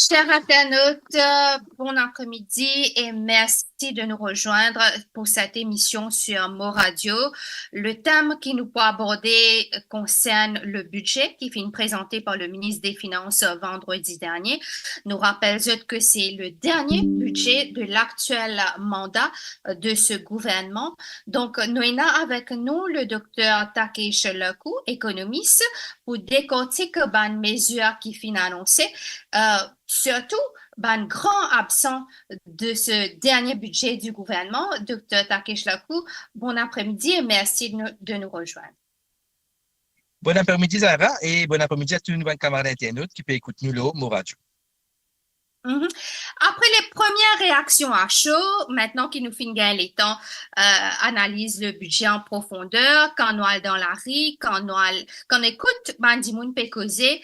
Chers internautes, bon après-midi et merci de nous rejoindre pour cette émission sur Mo Radio. Le thème qui nous peut aborder concerne le budget qui finit présenté par le ministre des Finances vendredi dernier. Nous rappelons que c'est le dernier budget de l'actuel mandat de ce gouvernement. Donc, nous avons avec nous le docteur Takesh Laku, économiste, pour décortiquer les mesures qui finissent annoncées. Surtout, un grand absent de ce dernier budget du gouvernement, Dr. Takesh Laku. Bon après-midi et merci de nous rejoindre. Bon après-midi, Zara, et bon après-midi à tous nos camarades internautes qui peuvent écouter nous là, Mo Radio. Après les premières réactions à chaud, maintenant qu'il nous finit les temps, analyse le budget en profondeur, quand nous allons dans la rue, quand on écoute Bandimoun Pécosé,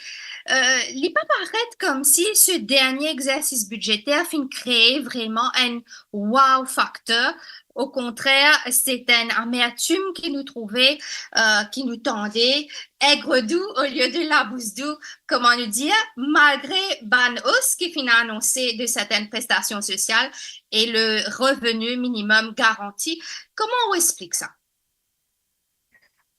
il peut paraître comme si ce dernier exercice budgétaire finit créer vraiment un wow factor. Au contraire, c'est un amertume qui nous trouvait, qui nous tendait, aigre doux au lieu de la bouse doux, comment nous dire, malgré ban hausse qui finit annoncé de certaines prestations sociales et le revenu minimum garanti. Comment on explique ça?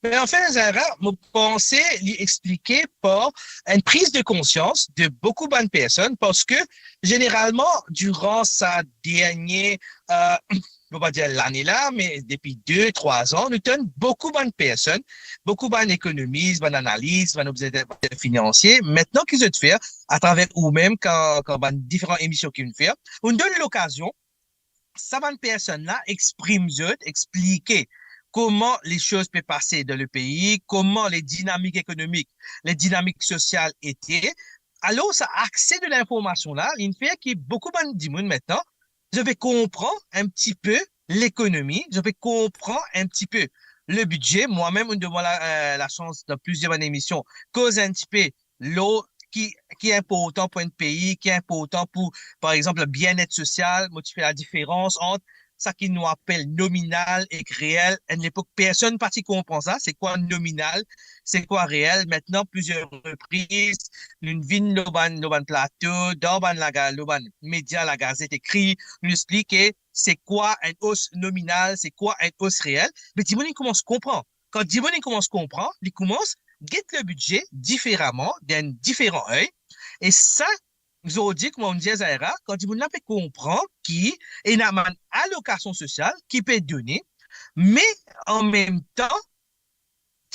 Mais en fait, Zara, mon pensée lui expliquer par une prise de conscience de beaucoup de personnes parce que généralement, durant sa dernière, on va dire l'année là, mais depuis 2, 3 ans, nous tenons beaucoup de personnes, beaucoup d'économistes, d'analystes, d'observateurs financiers. Maintenant qu'ils ont fait, à travers eux-mêmes, quand différentes émissions qu'ils nous font, on donne l'occasion, ça va personnes là expriment, expliquer comment les choses peuvent passer dans le pays, comment les dynamiques économiques, les dynamiques sociales étaient. Alors, ça accès de l'information là, il fait que beaucoup de monde maintenant, je vais comprendre un petit peu l'économie, je vais comprendre un petit peu le budget. Moi-même, on demande la chance dans plusieurs émissions, cause un petit peu l'eau qui est important pour un pays, qui est important pour, par exemple, le bien-être social, motiver la différence entre ça qui nous appelle nominal et réel. À l'époque, personne parti comprend ça. C'est quoi nominal? C'est quoi réel? Maintenant, plusieurs reprises, une vine, le plateau, dans le média, la gazette écrit, nous expliquer c'est quoi une hausse nominale, c'est quoi une hausse réelle. Mais Dimoni commence à comprendre. Quand Dimoni commence à comprendre, il commence à guetter le budget différemment, d'un différent œil. Et ça, nous avons dit, comme on dit, Zahra, quand Dimoni n'a pas comprendre qui est une allocation sociale qui peut donner, mais en même temps,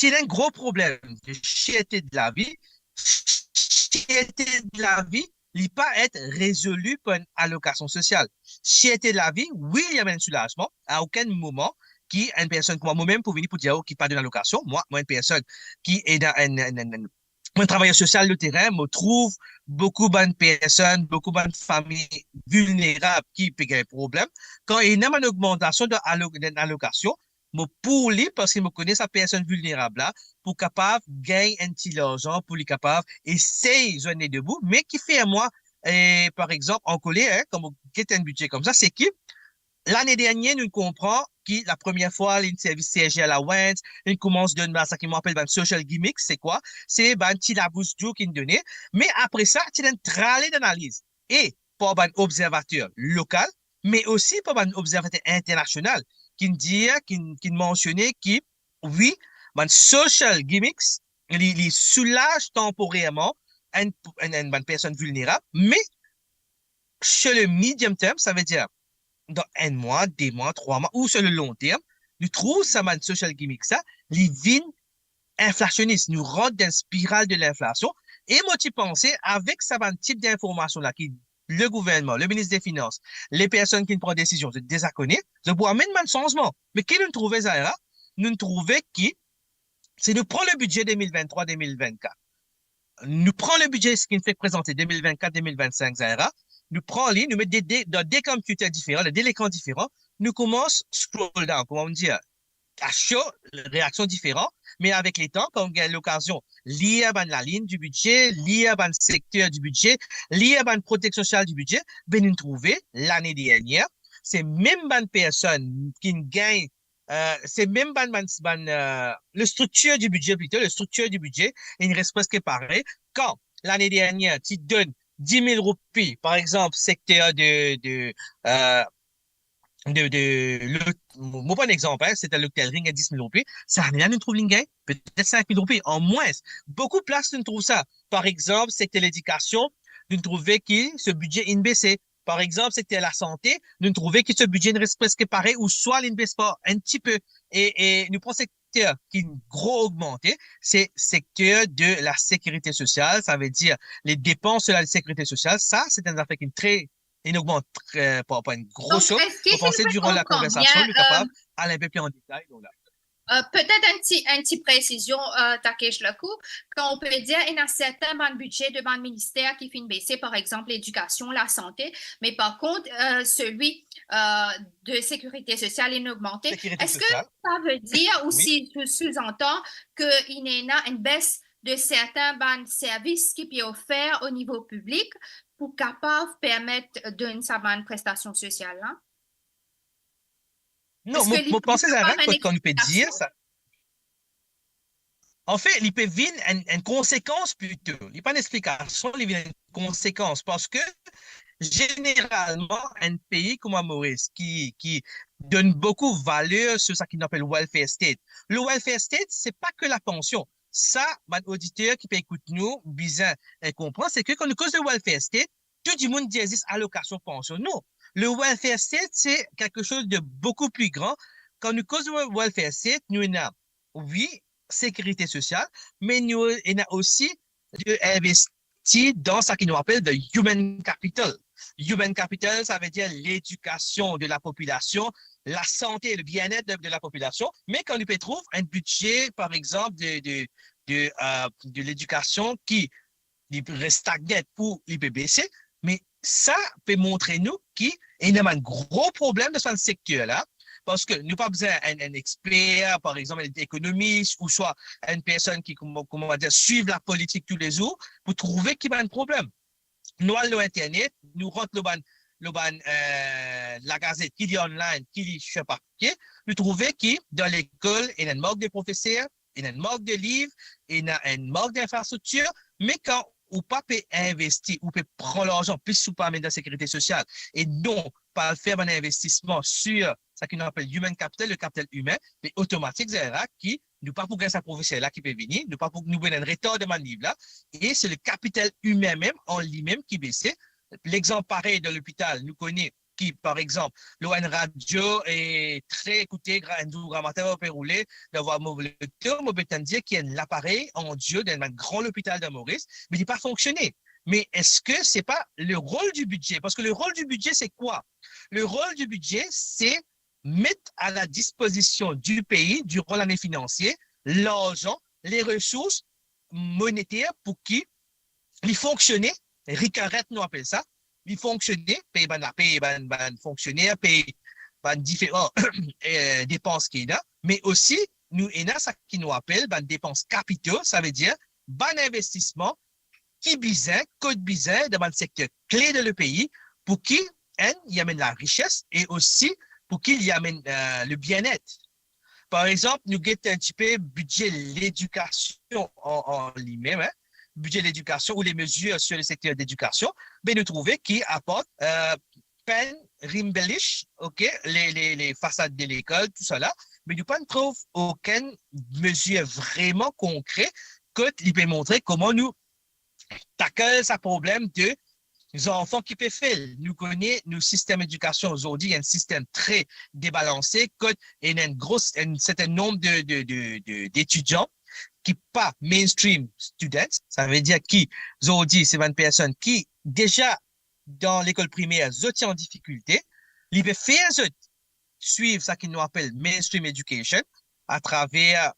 il y a un gros problème de cherté de la vie. Cherté de la vie, il ne peut pas être résolu par une allocation sociale. Cherté de la vie, oui, il y a un soulagement. À aucun moment, qui une personne comme moi-même pour venir pour dire qui pas d'une allocation, moi, une personne qui est dans un travailleur social de terrain, me trouve beaucoup de personnes, beaucoup de familles vulnérables qui ont des problèmes. Quand il y a une augmentation d'une allocation, pour lui, parce qu'il me connaît sa personne vulnérable là, pour capable gagner un petit argent, pour lui capable essayer de joindre debout, mais qui fait à moi, par exemple, en colère, comme on get un budget comme ça, c'est que l'année dernière, nous comprenons que la première fois, une service CSG à la Wentz, il commence de donner ça qui m'appelle ben, social gimmick, c'est quoi? C'est ben, petit la bouche d'eau qu'il donnait. Mais après ça, tu as un tralé d'analyse. Et pour un observateur local, mais aussi pour un observateur international, qui mentionnait que, oui, ben, social gimmicks, il soulage temporairement une personne vulnérable, mais chez le medium term, ça veut dire dans un mois, 2 mois, 3 mois, ou sur le long terme, nous trouvons ça, man, social gimmick, ça, les vignes inflationnistes, nous rentrent dans une spirale de l'inflation. Et moi, tu pensais, avec ça, man, type d'information là, qui, le gouvernement, le ministre des Finances, les personnes qui prennent des décisions, de désacconner, je vois même un changement. Mais qu'est-ce que nous trouvons, ça, là? Nous trouvons qui, c'est nous prendre le budget 2023-2024. Nous prenons le budget, ce qui nous fait présenter 2024-2025, Zahra, nous prenons les, nous mettons dans des computers différents, des écrans différents, nous commençons scroll down, comment on dit, à chaud, réaction différente, mais avec les temps, quand on gagne l'occasion, lire la ligne du budget, lire le secteur du budget, lire la protection sociale du budget, ben nous trouvons l'année dernière, c'est même une personne qui gagne c'est même le structure du budget plutôt, le structure du budget, il reste presque pareil. Quand l'année dernière, tu donnes 10 000 roupies, par exemple, secteur euh, moi, pas un exemple, hein, c'était l'hôtel Ring à 10 000 roupies. Ça rien, nous trouve l'ingay, peut-être 5 000 roupies, en moins. Beaucoup de places, nous trouve ça. Par exemple, secteur l'éducation, nous trouvons que ce budget est baissé. Par exemple, secteur la santé, nous trouvons que ce budget ne reste presque pareil, ou soit il ne baisse pas un petit peu. Et nous prenons secteur qui est gros augmenté, c'est secteur de la sécurité sociale. Ça veut dire les dépenses de la sécurité sociale. Ça, c'est un affaire qui est très il augmente pas une grosse Donc, chose. est-ce que Vous tu pensez nous durant la racontes conversation, combien? nous capable aller un peu plus en détail. Donc là. Peut-être un petit précision, Takesh Lekou, quand on peut dire qu'il y a un certain budget de ban ministère qui finit baisser, par exemple l'éducation, la santé, mais par contre, celui de sécurité sociale est augmenté. Sécurité Est-ce que sociale, ça veut dire, ou oui. si tu sous-entends, qu'il y a une baisse de certains ban services qui peuvent offrir au niveau public pour capable permettre d'une certaine prestation sociale, hein? Non, Est-ce que mon l'IPO pensée, Zara, capable une qu'on peut dire, explication? ça, en fait, il peut venir une conséquence plutôt. Il n'y a pas d'explication, il vient une conséquence parce que généralement, un pays comme Maurice qui donne beaucoup de valeur sur ce qu'on appelle welfare state. Le welfare state, c'est pas que la pension. Ça, mon auditeur qui peut écouter nous, bien comprendre, c'est que quand on cause de welfare state, tout le monde dit existe allocation pension. Non. Le welfare state, c'est quelque chose de beaucoup plus grand. Quand nous cause de welfare state, nous avons, oui, sécurité sociale, mais nous avons aussi investi dans ce qu'on appelle de human capital. Human capital, ça veut dire l'éducation de la population, la santé et le bien-être de la population. Mais quand on trouve un budget, par exemple, de l'éducation qui reste stagnant pour l'IPBC, mais ça peut montrer nous qu'il y a un gros problème dans ce secteur-là. Parce que nous pas besoin d'un expert, par exemple, un économiste, ou soit une personne qui, comment on va dire, suit la politique tous les jours pour trouver qu'il y a un problème. Nous allons Internet, nous rentrons la gazette qui dit online, qui dit sur papier, nous trouvons que dans l'école, il y a un manque de professeurs, il y a un manque de livres, il y a un manque d'infrastructures, mais quand ou pas peut investir, ou peut prendre l'argent, plus ou pas mettre dans la sécurité sociale, et non pas faire un investissement sur ce qu'on appelle human capital, le capital humain, mais automatique, c'est qui nous pas pour gagner sa professeur là qui peut venir, nous pas pour nous donner un retard de manivre là, et c'est le capital humain même en lui-même qui baisse. L'exemple pareil de l'hôpital, nous connaissons qui, par exemple, l'ON Radio est très écouté, un amateur peut rouler, d'avoir le terme, on dire qu'il y a l'appareil en Dieu d'un grand hôpital de Maurice, mais il n'a pas fonctionné. Mais est-ce que c'est pas le rôle du budget? Parce que le rôle du budget, c'est quoi? Le rôle du budget, c'est mettre à la disposition du pays, durant l'année financière, l'argent, les ressources monétaires pour qu'il fonctionne, recurrent, nous appelle ça, il fonctionne, paye fonctionnaire, paye différents dépenses qu'il y a, mais aussi, nous, il y a ça qui nous appelle dépenses capitaux, ça veut dire, investissement qui bizarre, code bizarre dans le secteur clé de le pays pour qu'il y amène la richesse et aussi pour qu'il y amène le bien-être. Par exemple, nous guettons un petit peu budget l'éducation en lui-même, hein, budget l'éducation ou les mesures sur le secteur d'éducation, mais nous trouvons qu'il apporte peine, rimbellish, ok, les façades de l'école, tout ça là, mais nous ne trouvons aucune mesure vraiment concrète qui peut montrer comment nous tackle ce problème de les enfants qui peuvent faire. Nous connaissons nos systèmes d'éducation aujourd'hui, il y a un système très débalancé, il y a un certain nombre d'étudiants qui pas mainstream students, ça veut dire qui, aujourd'hui, c'est 20 personnes qui, déjà, dans l'école primaire, sont en difficulté, ils peuvent faire suivre ce qu'on appelle mainstream education à travers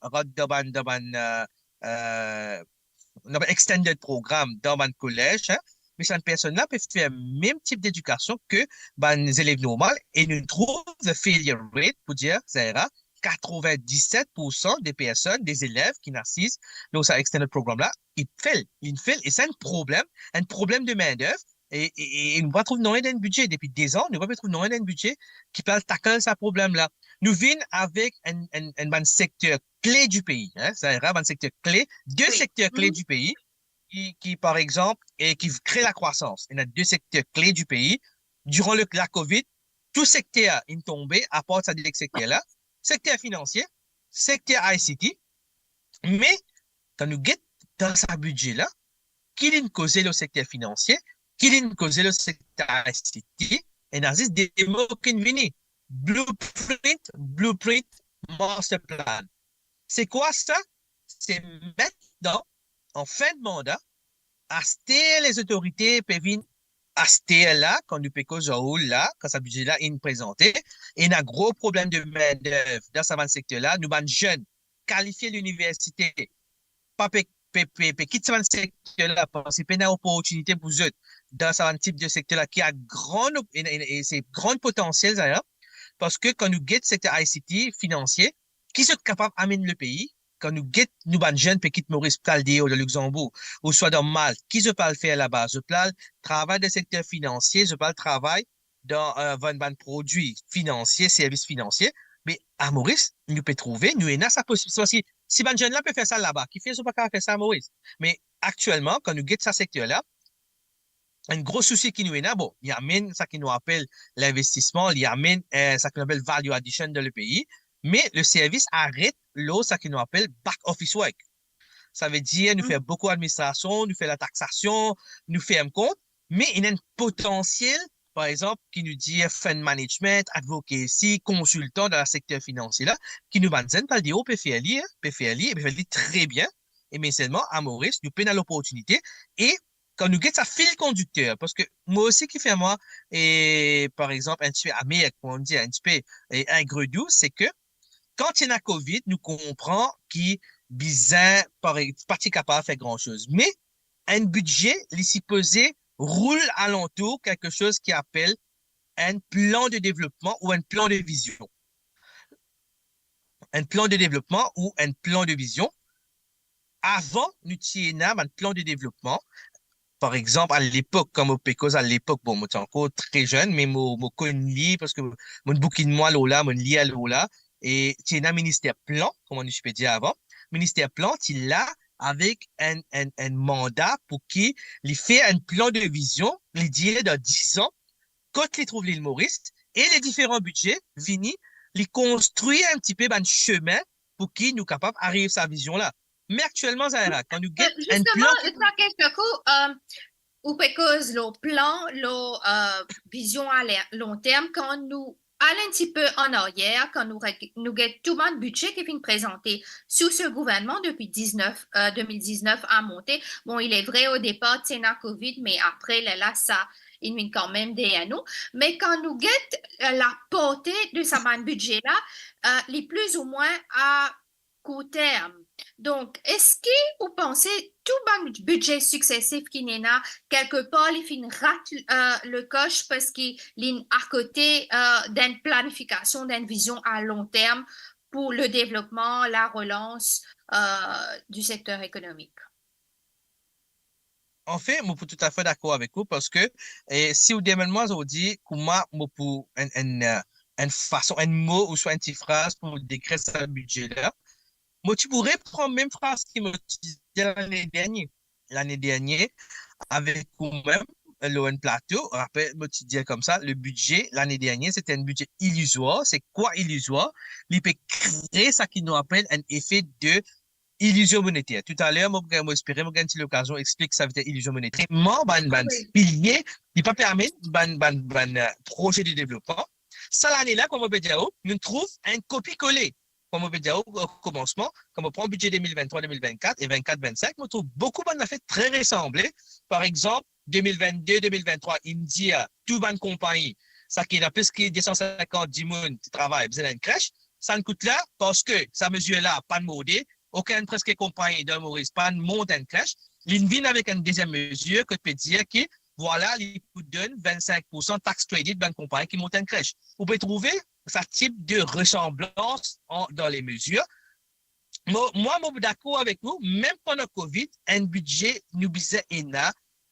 extended programme dans un collège, hein, mais cette personne-là peut faire le même type d'éducation que les élèves normaux et nous trouvons le failure rate, pour dire, Zahra, 97% des personnes, des élèves qui naissent dans cet extended programme-là, ils failent, et c'est un problème de main-d'œuvre. Et nous ne trouvons pas un budget depuis des ans, nous ne trouvons pas un budget qui peut tackler ce problème-là. Nous venons avec un secteur clé du pays, hein, ça ira un secteur clé, deux Oui. secteurs clés du pays, par exemple, et qui crée la croissance. Il y a deux secteurs clés du pays. Durant la COVID, tout secteur est tombé, à part ça, des secteurs-là. Secteur financier, secteur ICT. Mais, quand nous guettons dans sa budget-là, qui a causé le secteur financier, qui a causé le secteur ICT, et dans ce des mots qui viennent. Blueprint, master plan. C'est quoi ça? C'est maintenant, en fin de mandat, acheter les autorités peuvent acheter là, quand nous pécons là, quand ça budget là est présenté, et il y a un gros problème de main-d'œuvre dans ce secteur-là. Nous, les jeunes, qualifiés l'université, pas quitter ce secteur-là, parce qu'il y a une opportunité pour eux dans ce type de secteur-là qui a c'est grand potentiel, d'ailleurs, parce que quand nous guettons secteur ICT financier, qui sont capables d'amener le pays, quand nous guettons, nous, les jeunes, petites Maurice Caldéo de Luxembourg, ou soit dans Malte, qui se parle faire là-bas? Je parle travail dans secteur financier, je parle travail dans un produit financier, services financiers. Mais à Maurice, nous pouvons trouver, nous avons sa possibilité. Si les jeunes là peuvent faire ça là-bas, qui fait, pas faire ça à Maurice. Mais actuellement, quand nous guettons ce secteur-là, un gros souci qui nous est là, bon, il y a même ça qui nous appelle l'investissement, il y a même ça qui nous appelle value addition dans le pays, mais le service arrête l'eau, ça qui nous appelle back office work. Ça veut dire, nous faisons beaucoup d'administration, nous faisons la taxation, nous faisons un compte, mais il y a un potentiel, par exemple, qui nous dit fund management, advocacy, consultant dans le secteur financier là, qui nous va dire, pas dire, PFLI, PFLI très bien, et mais seulement à Maurice, nous prenons l'opportunité, et quand nous guettons ça fil conducteur, parce que moi aussi qui fait moi, et par exemple, un petit peu américain, on dit un petit peu aigre doux, c'est que quand il y a la COVID, nous comprenons qui bizarre, pas capable de faire grand-chose. Mais un budget, il supposé roule alentour quelque chose qui appelle un plan de développement ou un plan de vision. Un plan de développement ou un plan de vision. Avant, nous tenions un plan de développement. Par exemple, à l'époque, comme au Pécos, à l'époque, bon, moi, j'étais encore très jeune, mais moi, connu parce que mon bouquin de moi, là, mon lit à là, et tu es un ministère plan, comme on peut dire avant. Ministère plan, tu l'as avec un mandat pour qui il fait un plan de vision, il dirait dans 10 ans, quand il trouve l'île Maurice, et les différents budgets, vini, il construit un petit peu un chemin pour qui nous capable d'arriver à sa vision-là. Mais actuellement, Zahra, quand nous guettons un plan... Justement, ça quelque coup, ou parce le plan, la vision à long terme, quand nous allons un petit peu en arrière, quand nous avons tout le budget qui est présenté sous ce gouvernement depuis 2019 à monter. Bon, il est vrai au départ, c'est la COVID, mais après, là, ça, il vient quand même derrière nous. Mais quand nous guettons la portée de ce budget-là, il est plus ou moins à court terme. Donc, est-ce que vous pensez tout le budget successif qui n'est là, quelque part, il fin rate le coche parce qu'il est à côté d'une planification, d'une vision à long terme pour le développement, la relance du secteur économique? En fait, je suis tout à fait d'accord avec vous parce que si vous demandez, vous dites comment pour une façon, un mot ou soit une petite phrase pour décrire ce budget-là, moi, tu pourrais prendre même phrase qui me disait l'année dernière. L'année dernière, avec vous-même, le plateau, rappelle, moi, tu disais comme ça, le budget, l'année dernière, c'était un budget illusoire. C'est quoi illusoire? Il peut créer ça qui nous appelle un effet de illusion monétaire. Tout à l'heure, moi, j'espérais, moi, quand l'occasion, explique que ça veut dire illusion monétaire. Moi, pilier, il pas permettre, projet de développement. Ça, l'année-là, comme on peut dire, nous trouve un copie-coller. Comme on peut dire au commencement, comme on prend le budget 2023, 2024 et 24-25, on trouve beaucoup d'affaires très ressemblées. Par exemple, 2022, 2023, India, tout bonne compagnie, ça qui a plus que 250 personnes qui travaillent, besoin d'une crèche, ça ne coûte là parce que ça mesure là, pas de modé, aucune presque compagnie de Maurice, pas de monte d'une crèche. Ils viennent avec une deuxième mesure que peut dire que voilà, ils vous donnent 25% tax credit d'une compagnie qui monte une crèche. Vous pouvez trouver ce type de ressemblance dans les mesures. Moi, je suis d'accord avec vous, même pendant COVID, un budget nous disait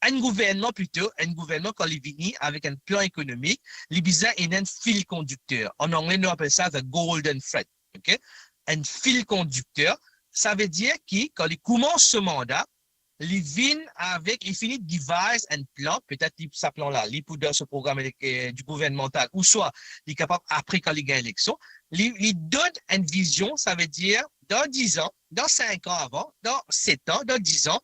un gouvernement plutôt, un gouvernement quand il vient avec un plan économique, il disait un fil conducteur. En anglais, nous appelons ça the golden thread. Okay? Un fil conducteur, ça veut dire que quand il commence ce mandat, il finit de devise un plan, peut-être ce plan-là, il pour dans ce programme du gouvernemental, ou soit il est capable, après quand il gagne l'élection, il donne une vision, ça veut dire, dans 10 ans, dans 5 ans avant, dans 7 ans, dans 10 ans,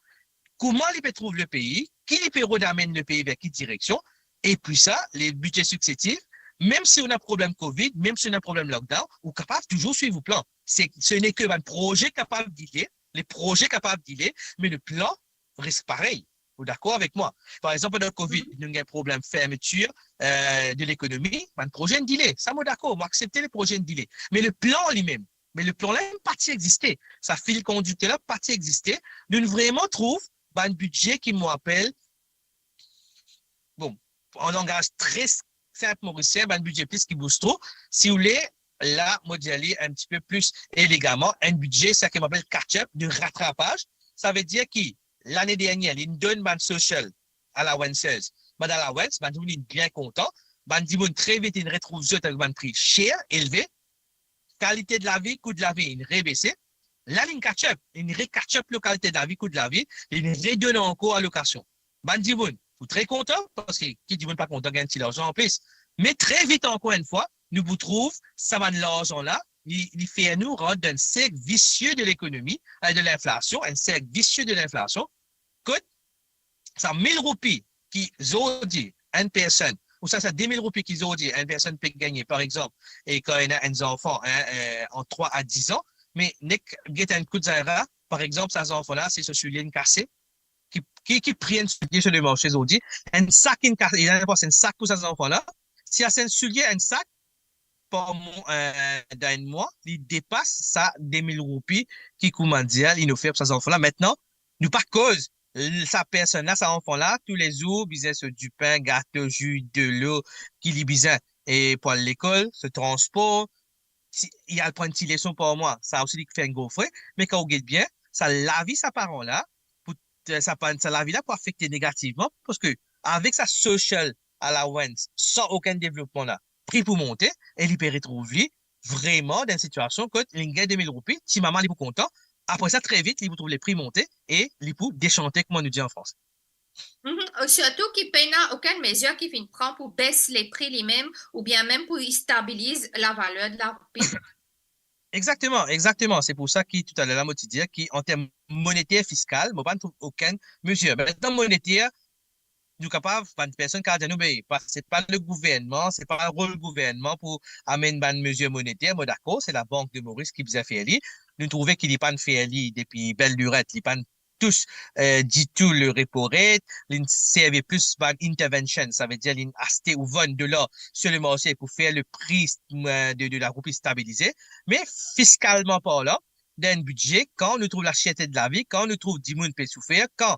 comment il peut trouver le pays, qui il peut d'amener le pays vers quelle direction, et puis ça, les budgets successifs, même si on a un problème COVID, même si on a un problème lockdown, on est capable de toujours suivre le plan. Ce n'est que un projet capable d'y les projets capables d'y mais le plan reste pareil. Vous d'accord avec moi? Par exemple, dans le COVID, nous avons un problème de fermeture de l'économie, un projet de delay. Ça, moi, d'accord, on va accepter les projets de delay. Mais le plan lui-même, mais le plan-là, une partie existait. Ça fil conducteur-là, partie existait. Nous vraiment trouve un budget qui m'appelle, bon, en langage très simple mauricien, un budget plus qui booste trop. Si vous voulez, là, moi, d'y aller un petit peu plus élégamment, un budget, ça qui m'appelle catch-up, de rattrapage. Ça veut dire que l'année dernière, il donne un social allowances. Dans l'allowance, on est bien content. On dit, très vite, il retrouve ça avec un prix cher, élevé. Qualité de la vie, coût de la vie, il rebaissé. Là, il catch-up. Il catch-up la qualité de la vie, coût de la vie. Il redonne encore allocation. On dit, vous très content, parce que qui dit pas content, gagne l'argent en plus. Mais très vite, encore une fois, nous vous trouvons, ça va de l'argent là, il fait nous rentrer dans un cercle vicieux de l'économie, de l'inflation, un cercle vicieux de l'inflation. Écoute, ça 1000 roupies qui ont dit une personne, ou ça 10 000 roupies qu'ils ont dit une personne peut gagner, par exemple, et quand il y a un enfant en 3 à 10 ans, mais Nick get un coup de zara, par exemple, ces enfants-là, c'est sur ligne cassée, qui prennent sur le marché aujourd'hui, un sac, il y a un sac pour ces enfants-là. Si y a un soulier, un sac, par d'un mois, il dépasse ça 2000 roupies qui, comment dire, il nous fait pour ces enfants-là. Maintenant, nous pas cause, sa personne-là, sa enfant-là, tous les jours, besoin du pain, gâteau, jus, de l'eau, qui lui besoin. Et pour l'école, ce transport, il y a le point de leçon pour moi, ça aussi lui fait un gros frais, mais quand on regarde bien, ça la vie sa parent-là, ça la vie là pour affecter négativement, parce que avec sa social allowance, sans aucun développement là, prix pour monter, et il peut retrouver vraiment dans une situation que il gagne 2000 roupies, si maman est content, après ça, très vite, il vous trouve les prix monter et il peut déchanter, comme on nous dit en France. Surtout qu'il n'a aucune mesure qui prend pour baisser les prix les-mêmes ou bien même pour stabiliser la valeur de la roupie. Exactement, exactement. C'est pour ça que tout à l'heure, là, je dire qu'en termes monétaires fiscaux, je ne trouve aucune mesure. Maintenant, monétaire, nous capables, une personne qui a dit, mais c'est pas le gouvernement, c'est pas le rôle du gouvernement pour amener une mesure monétaire. Moi, d'accord, c'est la Banque de Maurice qui vous a fait aller. Nous trouvons qu'il n'est pas fait aller depuis belle lurette, il n'est pas tous dit tout le repo rate, il servait plus par intervention, ça veut dire qu'il acheté ou vendre de l'or sur le marché pour faire le prix de la roupie stabilisée. Mais fiscalement parlant, dans un budget, quand on trouve la cherté de la vie, quand on trouve 10 000 peut souffrir, quand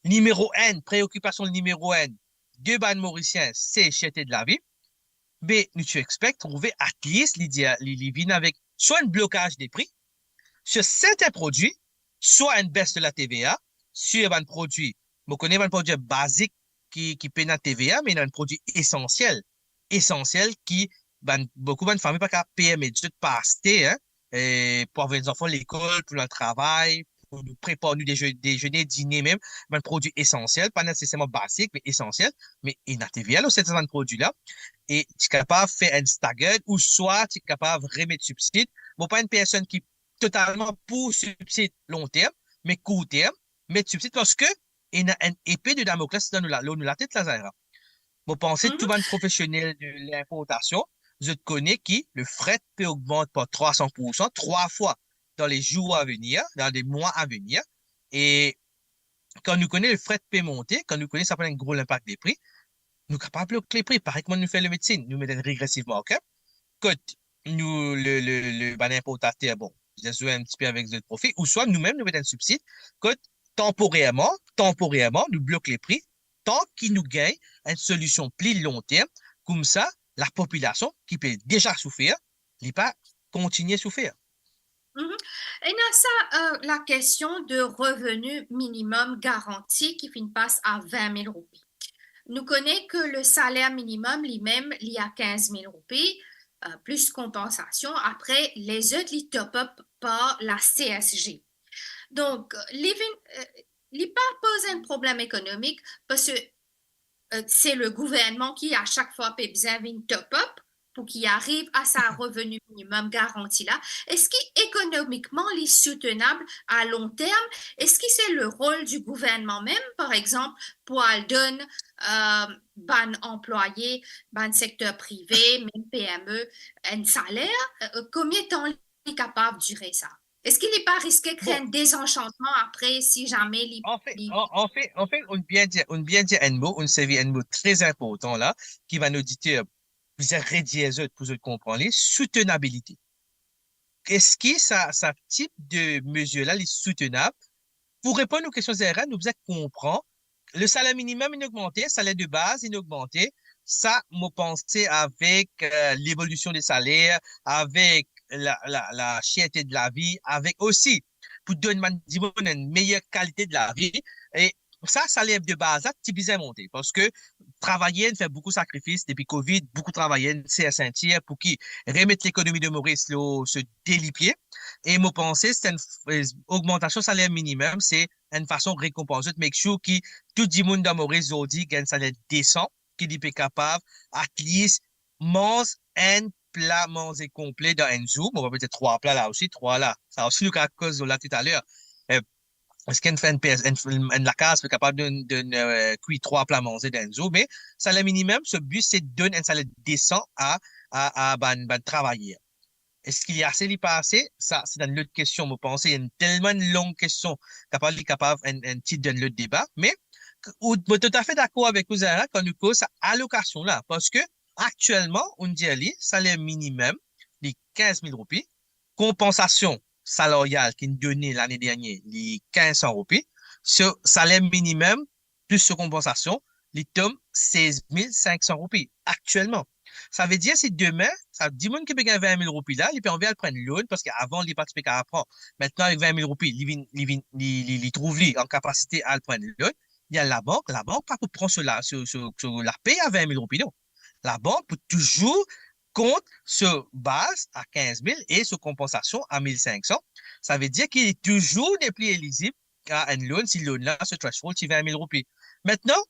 numéro 1, préoccupation numéro 1, deux bandes mauriciens, c'est cherté de la vie, mais nous tu expectes trouver at least les vignes avec soit un blocage des prix sur certains produits, soit une baisse de la TVA sur un produit. Je connais un produit basique qui paie la TVA, mais il y a un produit essentiel qui, beaucoup de familles pas qu'à payer, mais tout pas acheter, hein, et pour avoir des enfants à l'école, pour le travail, pour nous préparer nous déjeuner, dîner même, un produit essentiel, pas nécessairement basique, mais essentiel, mais il y a la TVA, là, c'est un produit-là, et tu es capable de faire un stagger, ou soit tu es capable de remettre subside. Bon, pas une personne qui totalement pour subside long terme, mais court terme, mais subside parce que il y a une épée de Damoclès dans la tête, là, Zahra. Vous pensez, tout le professionnel de l'importation, je connais qui, le fret peut augmenter par 300%, 3 fois dans les jours à venir, dans les mois à venir. Et quand nous connaissons le fret peut monter, quand nous connaissons ça prend un gros impact des prix, nous sommes capables de bloquer les prix. Pareil comme nous faisons la médecine, nous mettons régressivement, OK? Quand nous, l'importateur, bon, j'ai joué un petit peu avec le profit, ou soit nous-mêmes, nous mettons un subside, quand temporairement, nous bloquons les prix, tant qu'ils nous gagnent une solution plus long terme, comme ça, la population qui peut déjà souffrir, ne pas continuer à souffrir. Et dans ça, la question de revenu minimum garanti qui passe à 20 000 roupies. Nous connaissons que le salaire minimum lui-même, il y a 15 000 roupies, plus compensation. Après, les autres, ils top up par la CSG. Donc, l'IPA pose un problème économique parce que c'est le gouvernement qui, à chaque fois, peut besoin d'une top-up pour qu'il arrive à sa revenu minimum garanti là. Est-ce qu'économiquement, il est soutenable à long terme? Est-ce que c'est le rôle du gouvernement même, par exemple, pour donner ban employé, ban secteur privé, même PME, un salaire? Combien de temps il est capable de durer ça? Est-ce qu'il n'est pas risqué de créer Bon, un désenchantement après si jamais on bien dire un mot, on sévit un mot très important là, qui va nous dire plusieurs rédiers pour comprendre, soutenabilité. Est-ce que ça type de mesure-là est soutenable? Pour répondre aux questions générales, nous devons comprendre le salaire minimum est augmenté, le salaire de base est augmenté. Ça, moi, pensé avec l'évolution des salaires, avec la cherté de la vie, avec aussi, pour donner une meilleure qualité de la vie. Et ça, salaire de base, ça, c'est bien monté parce que travailler, fait beaucoup de sacrifices depuis Covid, beaucoup travailler, c'est à sentir pour qui remettre l'économie de Maurice là, se délipier. Et moi, pensée, c'est une augmentation salaire minimum, c'est une façon de récompenser, de make sure que tout le monde dans Maurice aujourd'hui gagne un salaire décent, qu'il est capable, at least, mange un plat mangé complet dans un jour. On va peut-être trois plats là aussi, trois là. Ça aussi, le cas cause là tout à l'heure. Est-ce qu'une fait la case est capable de cuire trois plats mangés dans un jour? Mais salaire minimum, ce but, c'est de donner un salaire décent à ban travailler. Est-ce qu'il y a assez, pas assez? Ça, c'est une autre question, vous pensez. Il y a une tellement longue question capable un titre d'un autre débat. Mais, je suis tout à fait d'accord avec vous, Zara, quand nous cause cette allocation-là. Parce que, actuellement, on dit, salaire minimum, les 15 000 roupies, compensation salariale qui est donnée l'année dernière, les 1500 roupies, ce salaire minimum, plus ce compensation, les tombent 16 500 roupies, actuellement. Ça veut dire, si demain, ça dit monde qui peut gagner 20 000 roupies là, il peut envie de prendre l'autre parce qu'avant, il participait qu'à apprendre. Maintenant, avec 20 000 roupies, il trouve en capacité à le prendre l'autre. Il y a la banque, pas pour prendre cela, la paye à 20 000 roupies, non. La banque peut toujours compte sur base à 15 000 et sur compensation à 1 500. Ça veut dire qu'il est toujours des plus éligible à un loan si le loan là, ce threshold, c'est 20 000 roupies. Maintenant,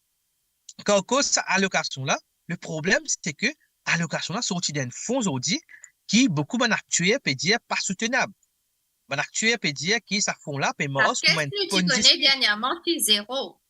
quand on cause cette allocation-là, le problème, c'est que allocation-là sortie d'un fonds aujourd'hui qui, beaucoup de actuaires peut dire pas soutenable. Mon actuaire peut dire que ça fonds-là peut La mort comme caisse un que tu Ponzi connais scheme. dernièrement, c'est zéro.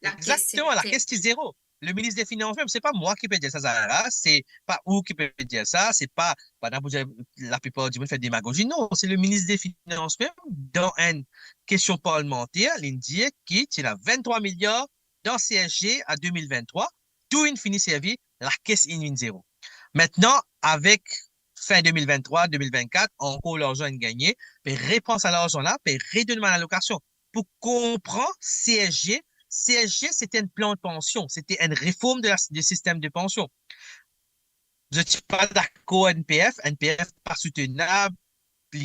La caisse, Exactement, la c'est caisse, c'est zéro. Le ministre des Finances, même, c'est pas moi qui peux dire ça, Zahara, c'est pas où qui peut dire ça, c'est pas, la plupart du monde fait démagogie. Non, c'est le ministre des Finances même, dans une question parlementaire, il dit qu'il y a 23 milliards dans CSG à 2023, tout une fini servi, la caisse in une zéro. Maintenant, avec fin 2023, 2024, encore l'argent est gagné, puis réponse à l'argent-là, puis redonnement à l'allocation. Pour comprendre CSG, c'était un plan de pension, c'était une réforme du système de pension. Je ne suis pas d'accord NPF, NPF pas soutenable,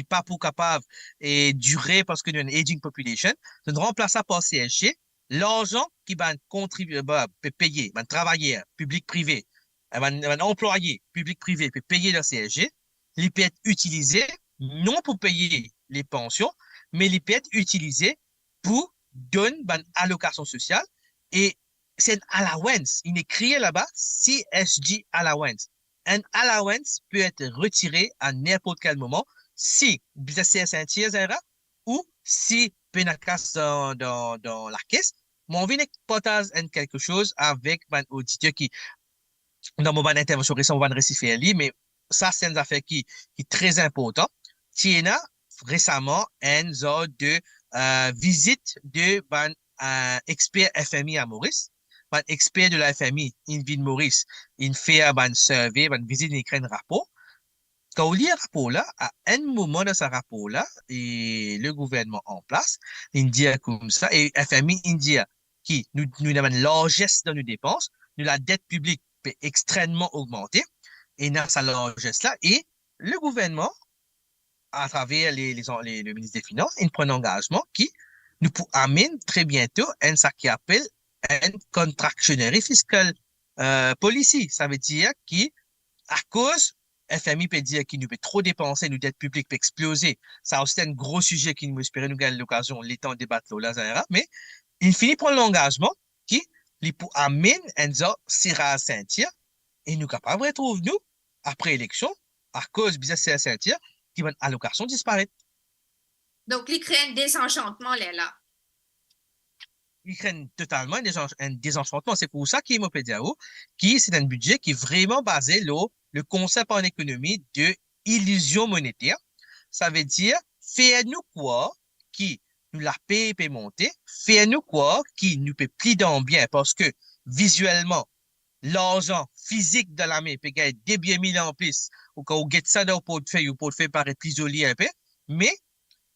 pas pour capable et durer parce que nous avons une aging population. Je ne remplace ça par CSG. L'argent qui va contribuer, peut payer, va travailler, public-privé, va employer, public-privé, peut payer le CSG. Il peut être utilisé non pour payer les pensions, mais il peut être utilisé pour donner une allocation sociale et c'est une allowance. Il est créé là-bas CSG allowance. Un allowance peut être retiré à n'importe quel moment si business est un ou si penakas dans la caisse. Mon envie de partager quelque chose avec un auditeur qui, dans mon intervention récente, on va réciter mais ça, c'est une affaire qui est très important. Tiena, récemment, une sorte de visite de expert FMI à Maurice. Un expert de la FMI, in ville Maurice, il fait un survey, une visite, il écrit un rapport. Quand on lit un rapport-là, à un moment de ce rapport-là, et le gouvernement en place, il dit comme ça, et FMI, il dit qui nous avons une largesse dans nos dépenses, nous la dette publique peut extrêmement augmenter, et dans sa largesse-là, et le gouvernement, à travers le ministre des Finances, il prend un engagement qui nous amène très bientôt un ça qui appelle un contractionary fiscal policy. Ça veut dire qui, à cause FMI peut dire qu'il nous peut trop dépenser, nous dette publique peut exploser. Ça aussi, c'est un gros sujet qui nous espérait nous gagner l'occasion, les temps de débattre là, Zahra. Mais il finit par l'engagement qui, lui, pour amener un sera à Saint-Cyr et nous capables de retrouver nous, après élection, à cause de c'est à Saint-Cyr, qui va allocation disparaître. Donc, il crée un désenchantement, là. Ils craignent totalement un désenchantement. C'est pour ça qu'il m'a dit qui c'est un budget qui est vraiment basé le concept en économie de illusion monétaire. Ça veut dire, fais-nous quoi qui nous la paye peut monter, fais-nous quoi qui nous peut plier dans bien parce que visuellement, l'argent physique de la main peut gagner des biens mille en plus ou quand on get ça dans le portefeuille ou portefeuille paraît plus joli un peu, mais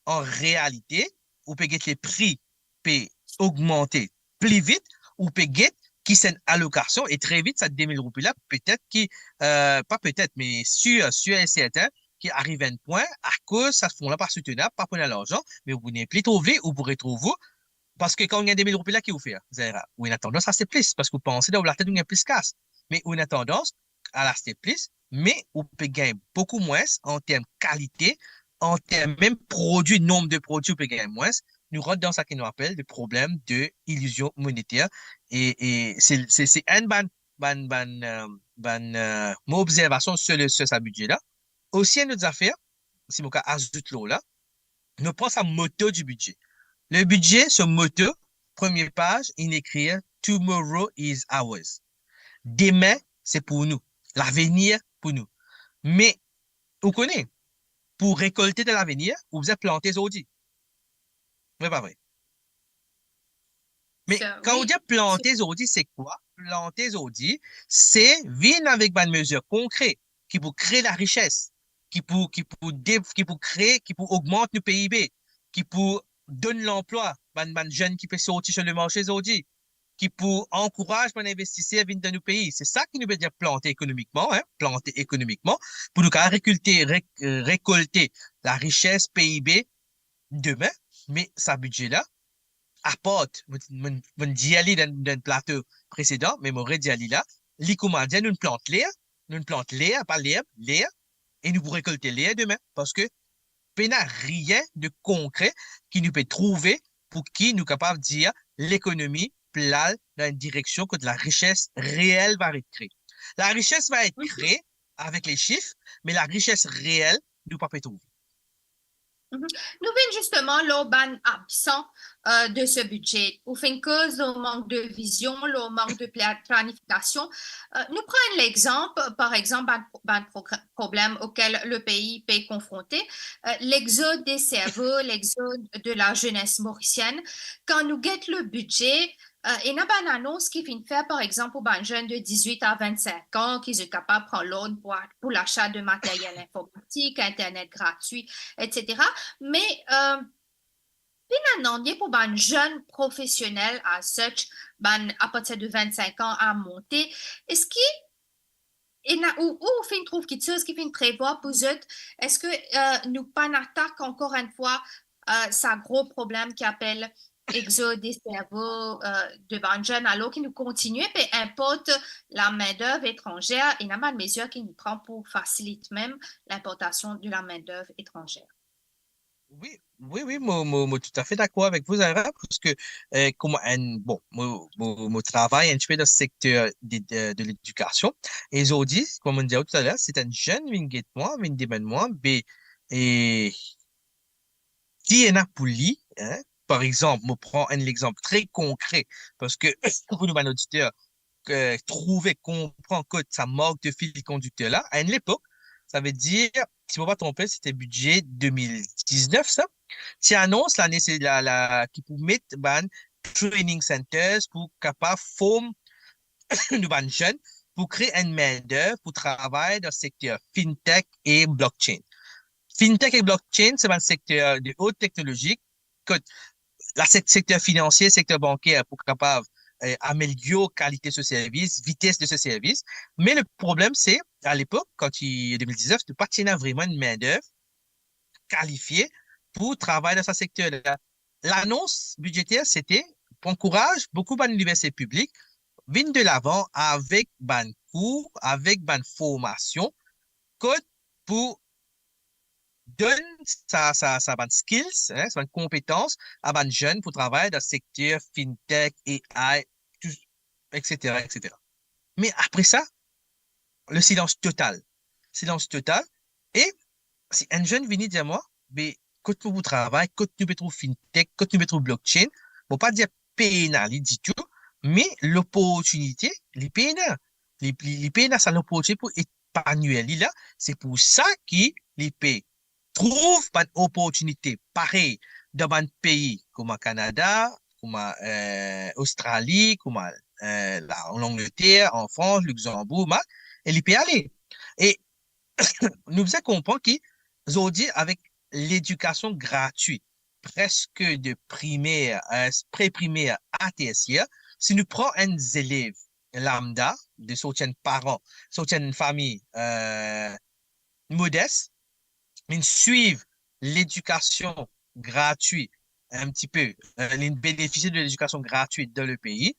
en réalité, ou peut get les prix peut augmenter plus vite ou peut get qui c'est une allocation et très vite, ça 2000 roupies là, peut-être qui, pas peut-être, mais sûr et certain, qui arrive à un point à cause ça se font là pas soutenable, pas prendre l'argent, mais vous n'êtes plus trouvé ou vous retrouvez parce que quand il y a 2000 roupies là, qui vous fait, ou une tendance à rester plus parce que vous pensez dans la tête, il y a plus casse, mais une tendance à rester plus, mais vous pouvez gagner beaucoup moins en termes qualité, en termes même produits, nombre de produits, vous pouvez gagner moins. Nous rentrons dans ce qu'on appelle le problème de illusion monétaire. Et c'est une bonne observation sur ce budget-là. Aussi, une autre affaire, si mon cas ajoute l'eau là, nous prenons sa moto du budget. Le budget, ce moto, première page, il écrit Tomorrow is ours. Demain, c'est pour nous. L'avenir, pour nous. Mais, vous connaissez, pour récolter de l'avenir, vous avez planté aujourd'hui. Vrai, pas vrai? Mais quand on Oui, dit planter aujourd'hui, c'est quoi? Planter aujourd'hui, c'est venir avec une mesure concrète qui pour créer la richesse, qui pour créer, qui pour augmenter le PIB, qui pour donner l'emploi, ban jeunes qui peut sortir sur le marché aujourd'hui, qui pour encourager les investisseurs à venir dans nos pays. C'est ça qui nous veut dire planter économiquement, hein, planter économiquement, pour nous récolter la richesse PIB demain, mais ça budget-là, apporte, mon diali d'un plateau précédent, mais mon diali là, li comment dire, nous plante l'air, pas l'air, et nous pour récolter l'air demain, parce que il n'y a rien de concret qui nous peut trouver pour qui nous capable de dire l'économie plane dans une direction que de la richesse réelle va être créée. La richesse va être créée avec les chiffres, mais la richesse réelle, nous ne pouvons pas trouver. Mhm. Nous venons justement l'urban absent de ce budget. Au fin de cause, au manque de vision, au manque de planification. Nous prenons l'exemple, par exemple, un problème auquel le pays peut confronter, l'exode des cerveaux, l'exode de la jeunesse mauricienne. Quand nous guettons le budget, il y a une annonce qui finit de faire, par exemple, pour un jeune de 18 à 25 ans qui est capable de prendre l'ordre pour l'achat de matériel informatique, Internet gratuit, etc. Mais finalement, pour un jeune professionnel à such, à partir de 25 ans à monter, est-ce qu'il ou au fin trouve quelque chose qui fait prévoir pour eux, est-ce que nous pas attaque encore une fois ça gros problème qui appelle exode des cerveaux devant jeunes alors qu'il nous continue, peu importe la main-d'œuvre étrangère, il y a pas de mesure qui nous prend pour faciliter même l'importation de la main-d'œuvre étrangère. Oui, moi, tout à fait d'accord avec vous, Zara, parce que, comme bon, moi, travaille un petit peu dans le secteur de l'éducation, et aujourd'hui, comme on disait tout à l'heure, c'est un jeune, une guette moi, une demande moi, et qui est là pour lui, hein, par exemple, je prends un exemple très concret, parce que, pour nous, un auditeur, trouver, comprendre que ça manque de fil conducteur là, à une époque, ça veut dire, si je ne me pas tromper, c'était budget 2019, ça. Si annonce l'année, c'est qui pour mettre ban training centers pour capable former nous ban jeunes pour créer une main-d'œuvre pour travailler dans le secteur fintech et blockchain. Fintech et blockchain, c'est un secteur de haute technologie que le secteur financier, secteur bancaire pour capable améliorer qualité de ce service, vitesse de ce service. Mais le problème, c'est, à l'époque, quand il, 2019, de pas tenir vraiment une main-d'œuvre qualifiée pour travailler dans ce secteur-là. L'annonce budgétaire, c'était pour encourager beaucoup d'universités publiques viennent de l'avant avec ban cours, avec ban formation code pour donner sa bonne skills, hein, sa bonne compétence à bonne jeune pour travailler dans le secteur fintech, AI, tout, etc., etc. Mais après ça, le silence total. Silence total. Et si un jeune vient dire moi, mais quand vous travaillez, quand nous mettons fintech, quand nous mettons blockchain, bon, pas dire pénal, il dit tout, mais l'opportunité, les pénal. Les pénal, ça l'opportunité pour épanouir. Là, c'est pour ça que les pays trouvent pas d'opportunité pareille dans un pays comme le Canada, comme Australie, comme en Angleterre, en France, Luxembourg, et les pays aller. Et nous faisons comprendre qu'aujourd'hui, avec l'éducation gratuite, presque de primaire, pré-primaire à tertiaire, si nous prenons un élève lambda de certains parents, certaines familles modestes, ils suivent l'éducation gratuite un petit peu, ils bénéficient de l'éducation gratuite dans le pays.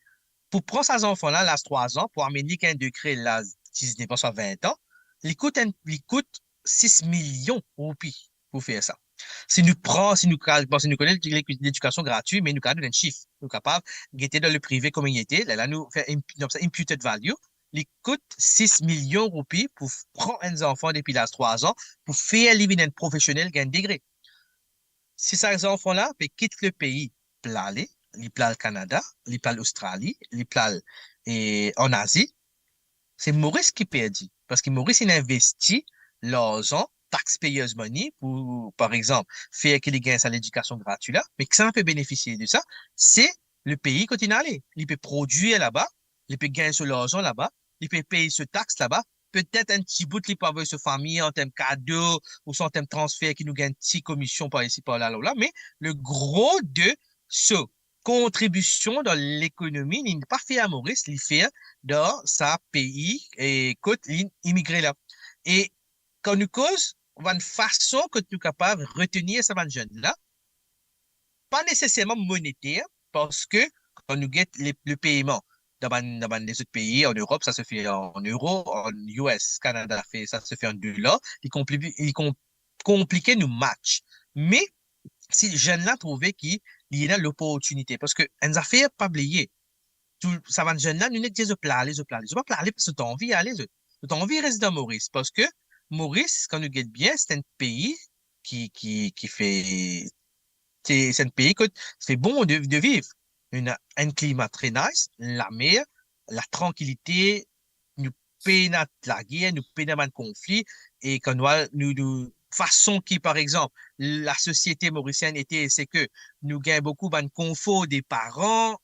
Pour prendre ces enfants-là, l'âge 3 ans, pour amener qu'un degré l'âge 19 ans, soit 20 ans, il coûte 6 millions de roupies pour faire ça. Si nous connaissons l'éducation gratuite, mais nous avons un chiffre, nous sommes capables de dans le privé comme il était, là, nous faisons imputed value, il coûte 6 millions de roupies pour prendre un enfant depuis l'âge 3 ans, pour faire vivre un professionnel qui a un degré. Si ces enfants-là quittent le pays, plaler, ils plent le Canada, ils plent l'Australie, ils plent en Asie, c'est Maurice qui perdit. Parce que Maurice, il investit l'argent, taxpayers money, pour, par exemple, faire qu'il gagne sa l'éducation gratuite là, mais que ça peut bénéficier de ça, c'est le pays continue à aller. Il peut produire là-bas, il peut gagner sur l'argent là-bas, il peut payer ce taxe là-bas, peut-être un petit bout, il peut avoir sa famille en termes cadeaux ou en termes transfert qui nous gagne une petite commission par ici, par là, là, mais le gros de ce contribution dans l'économie, il n'est pas fait à Maurice, il fait dans sa pays et côte immigré là. Et quand nous cause, on a une façon que nous sommes capables de retenir ces jeunes là, pas nécessairement monétaire, parce que quand nous guette le paiement dans les autres pays, en Europe, ça se fait en euros, en US, Canada, ça se fait en dollars, compliqué nous match. Mais si les jeunes là trouvaient qu'il y a l'opportunité, parce que une affaire pas oublier, tout ça va jeune là nous n'est pas plaler je pas plaler parce que t'as envie d'aller t'as envie de rester dans Maurice parce que Maurice quand nous guette bien c'est un pays qui fait c'est un pays que c'est bon de vivre un climat très nice la mer la tranquillité nous pénat la guerre nous pénat un conflit et quand nous façon qui par exemple la société mauricienne était c'est que nous gagnons beaucoup de confort des parents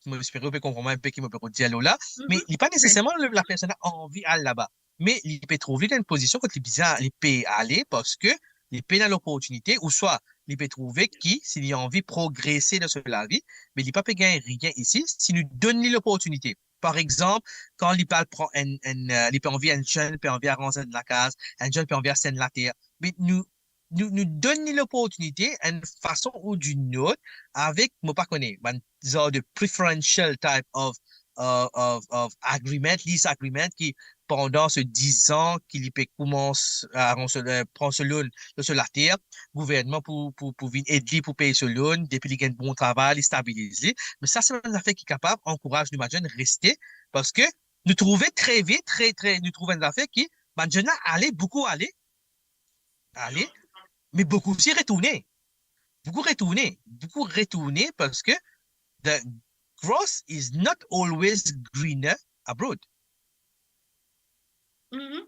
je espérais peut comprendre un peu qui me peut dire là, mais il n'est pas nécessairement la personne a envie d'aller là-bas. Mais il peut trouver une position quand il bizarre, il peut aller parce que il peut dans l'opportunité, ou soit il peut trouver qui, s'il a envie de progresser dans la vie, mais il ne peut pas gagner rien ici s'il nous donne l'opportunité. Par exemple, quand il peut prendre il peut envie un jeune, il peut envie à rentrer de la case, un jeune peut envie à scène la terre. Mais nous donne l'opportunité, une façon ou d'une autre, avec, moi pas connais, ben, genre de preferential type of agreement, lease agreement, qui, pendant ce 10 ans, qu'il peut commencer à prendre ce loan sur la terre, gouvernement pour venir aider pour payer ce loan, depuis qu'il gagne bon travail, il stabilise. Mais ça, c'est une affaire qui est capable, encourage nos jeunes à rester, parce que nous trouvons très vite, nous trouvons une affaire qui, ben, jeunes aller, beaucoup aller, mais beaucoup aussi retourner. Beaucoup retourner parce que the grass is not always greener abroad. Mhm.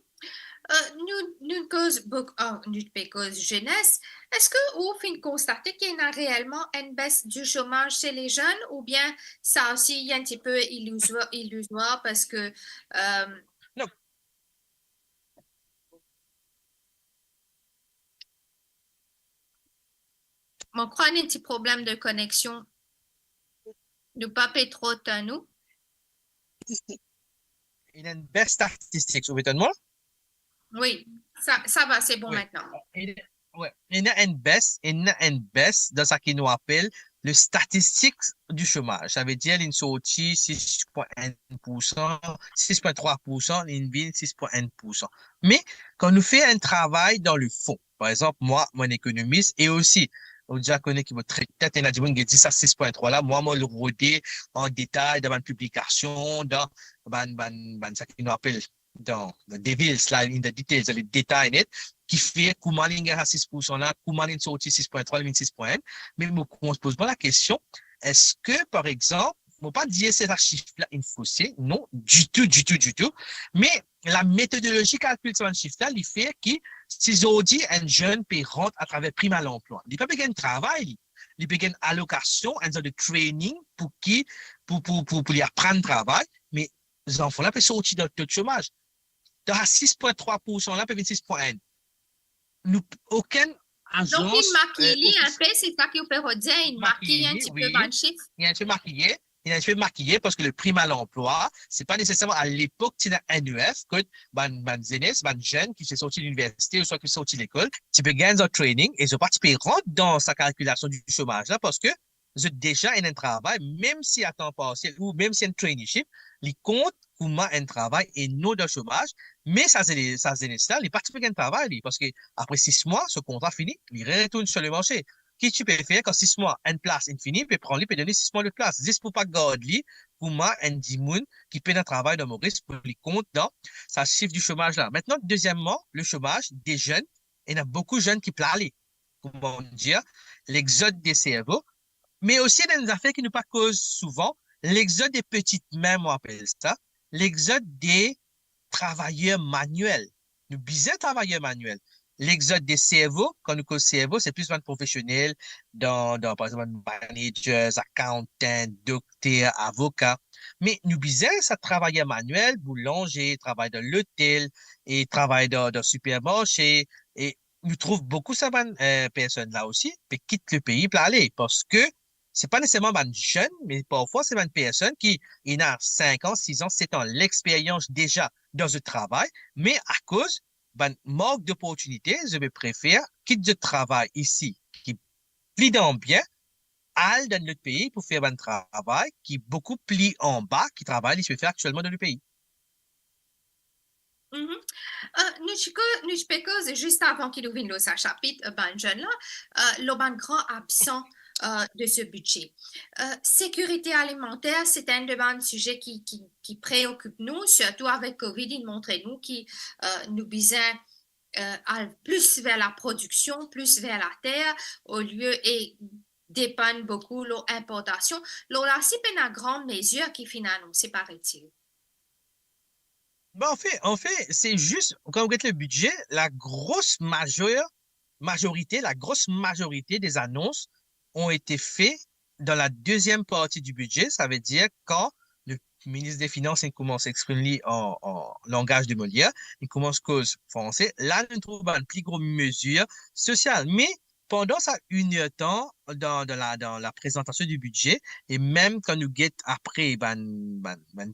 Nous cause beaucoup, nous cause jeunesse. Est-ce que vous finissez constater qu'il y a réellement une baisse du chômage chez les jeunes ou bien ça aussi est un petit peu illusoire parce que Non, on croit qu'il y a un petit problème de connexion. Nous pas payer trop à nous. il y a une baisse statistique, vous moi? Oui, ça va, c'est bon Oui. maintenant. Ouais. Il y a une baisse dans ce qui nous appelle le statistique du chômage. Ça veut dire une sortie 6,1%, 6,3%, une ville 6,1%. Mais quand nous fait un travail dans le fond, par exemple, moi, mon économiste, et aussi, on déjà connaît qui va traiter, peut-être, il y a des gens qui disent ça 6.3 là, moi, le rodé en détail dans ma publication, dans, ça qui nous appelle, dans, the devils, là, in the details, les détails net, qui fait comment il y a 6% là, comment il sorti 6.3, 6.1, mais on se pose pas la question, est-ce que, par exemple, on ne pas dire c'est un chiffre-là, il faut c'est, non, du tout, du tout, du tout. Mais la méthodologie calcul de ce chiffre-là, il fait que si on dit un jeune peut rentrer à travers prime à l'emploi, il peut pas gagner travail, il peut gagner allocation, un genre de training pour lui apprendre le travail, mais les enfants-là peuvent sortir de taux de chômage. Dans 6.3% là, peut être 6.1. Nous, aucune Donc, il agence maquille, en fait, c'est ça qu'il peut dire, il maquille un maquillée, petit peu oui, dans le chiffre. il y a un peu maquillé. Il y a un peu maquillé parce que le prime à l'emploi, c'est pas nécessairement à l'époque, tu as un NEF, que ban zénès, ban jeune qui s'est sorti de l'université ou soit qui s'est sorti de l'école, tu peux gagner un training et je pas, tu peux rentrer dans sa calculation du chômage là parce que vous êtes déjà en un travail, même si à temps partiel ou même si un traineeship, il compte comment un travail et non de chômage, mais ça, c'est ça, il participe à un travail, parce que après 6 mois, ce contrat fini, il retourne sur le marché. Qui tu peux faire quand 6 mois, une place infinie, peut prendre, peut donner 6 mois de place. Juste pour pas garder, pour moi, un dimoun qui peut un travail dans Maurice pour les compte dans ça chiffre du chômage là. Maintenant, deuxièmement, le chômage des jeunes, il y en a beaucoup de jeunes qui plient, comment dire, l'exode des cerveaux, mais aussi dans des affaires qui nous pas causent souvent, l'exode des petites mains, on appelle ça, l'exode des travailleurs manuels. Nous bisons travailleurs manuels. L'exode des cerveaux, quand nous cause cerveau, c'est plus un professionnel par exemple, managers, accountants, docteurs, avocats. Mais nous bisons ça travailleur manuel, boulanger, travaille dans l'hôtel et travaille dans le supermarché. Et nous trouvons beaucoup de ces personnes là aussi, qui quittent le pays pour aller parce que c'est pas nécessairement une jeune, mais parfois c'est une personne qui, il a 5 ans, 6 ans, 7 ans, l'expérience déjà dans le travail, mais à cause d'un manque d'opportunité, je me préfère quitter le travail ici, qui plie dans bien, aller dans notre pays pour faire un travail qui beaucoup plie en bas, qui travaille, il se fait actuellement dans le pays. Mhm. Nous spéculons juste avant qu'il ouvre le chapitre, ben jeune là, le ben grand absent de ce budget. Sécurité alimentaire, c'est un des sujets qui préoccupe nous, surtout avec COVID, il montre nous qui nous besoin plus vers la production, plus vers la terre, au lieu et dépendent beaucoup de l'importation. Là, c'est une grande mesure qui finalement, c'est paraît-il. Ben, en fait, c'est juste, quand vous regardez le budget, la grosse majorité des annonces ont été faites dans la deuxième partie du budget. Ça veut dire quand le ministre des Finances il commence à exprimer en langage de Molière, il commence cause français. Là, nous trouvons une plus grosse mesure sociale. Mais pendant ça, une heure temps, dans la présentation du budget, et même quand nous guettons après,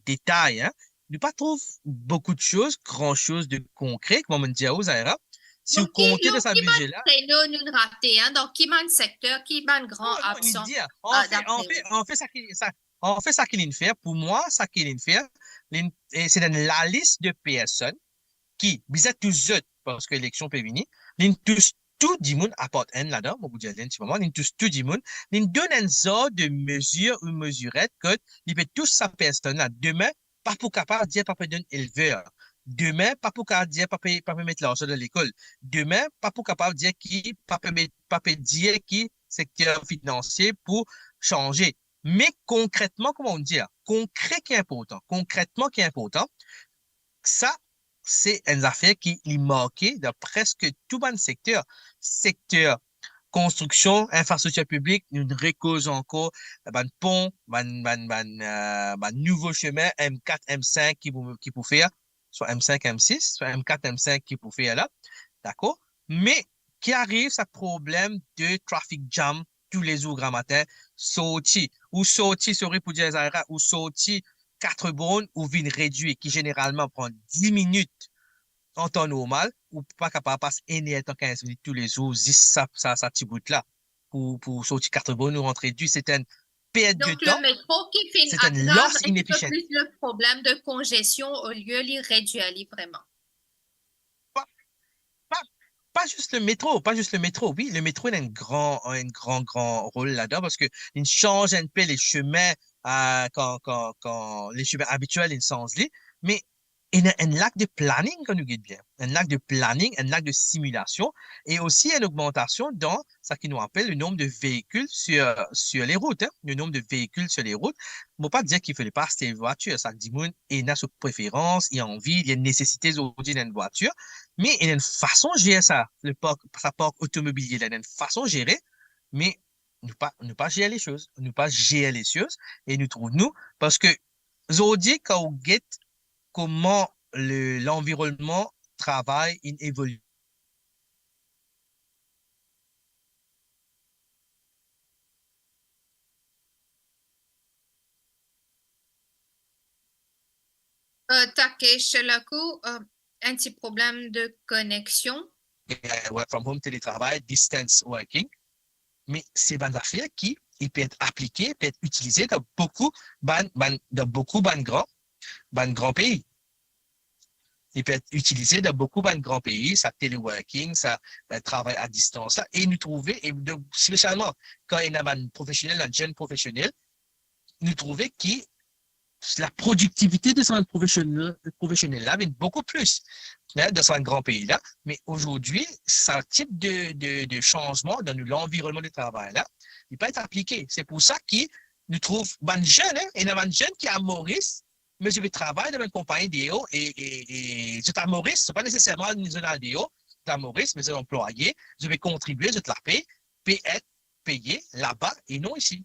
détail, hein, nous pas trouve beaucoup de choses, grand-chose de concret, comme on dit à Ozaira. Si vous Donc, comptez de sa qui va budget-là, nous rater, hein? Donc, qui va secteur, qui va grand non, il absent dit, en fait, en d'après fait, vous? en fait, ça qu'il vient faire, pour moi, ça qu'il vient faire, c'est dans la liste de personnes qui, bizarre tous autres, parce que l'élection peut venir, ils tous tout le monde apporte un là-dedans, mon bout de un petit moment, ils tous tout le monde, ils donnent un genre de mesure ou mesurette que, ils peuvent tous sa personne là. Demain, pas pour capable de dire papa donne éleveur. Demain, pas pour capable de dire papa mettre l'argent dans l'école. Demain, pas pour capable de dire qui, papa dire qui secteur financier pour changer. Mais concrètement, comment on dit, concret qui est important, concrètement qui est important, ça, c'est une affaire qui est marquée dans presque tout le secteur. Secteur construction, infrastructure publique, nous recose encore ban pont, ban nouveau chemin M4, M5 qui pour faire, soit M5, M6, soit M4, M5 qui pour faire là, d'accord? Mais qui arrive, ce problème de traffic jam tous les jours grand matin, sorti, sorry pour dire ça, ou sorti 4 bornes ou vin réduit qui généralement prend 10 minutes en temps normal, ou pas capable de passer 1 heure 15 minutes tous les jours, juste ça petit bout là, pour sortir 4 bornes ou rentrer du, c'est une perte de Donc, le temps, métro qui fait c'est une aggrave loss un petit peu inefficient. plus le problème de congestion au lieu de réduire vraiment. pas juste le métro. Oui, le métro il a grand rôle là-dedans parce que il change un peu les chemins quand les chemins habituels ils changent les, mais il y a un lac de planning quand nous guide bien, un lac de planning, un lac de simulation et aussi une augmentation dans ce qui nous appelle le nombre de véhicules sur les routes, hein, le nombre de véhicules sur les routes. On ne peut pas dire qu'il ne fallait pas acheter une voiture, ça dit il a sa préférence, il a envie, il y a une nécessité aujourd'hui d'une voiture. Mais il y a une façon de gérer ça, sa parc automobilier, il y a une façon de gérer, mais ne pas gérer les choses, ne pas gérer les choses, et nous trouvons, nous, parce que, aujourd'hui, quand on guette comment l'environnement travaille, il évolue. Takesh Lakou, un petit problème de connexion. Work from home, télétravail, distance working, mais c'est une affaire qui il peut être appliqué, peut être utilisé dans beaucoup de grands pays. Il peut être utilisé dans beaucoup de grands pays, ça téléworking, ça travail à distance, ça, et nous trouver, et spécialement quand il y a un professionnel, un jeune professionnel, nous trouver que la productivité de ce professionnel-là vient beaucoup plus là, de ce grand pays-là. Mais aujourd'hui, ce type de changement dans l'environnement de travail-là, il peut être appliqué. C'est pour ça que nous trouvons des jeunes, hein, et un jeune qui est à Maurice, mais je vais travailler dans une compagnie d'EO et je suis à Maurice, ce n'est pas nécessairement une zone d'EO, je suis à Maurice, mais je suis employé, je vais contribuer, je te la paye, puis être payé là-bas et non ici.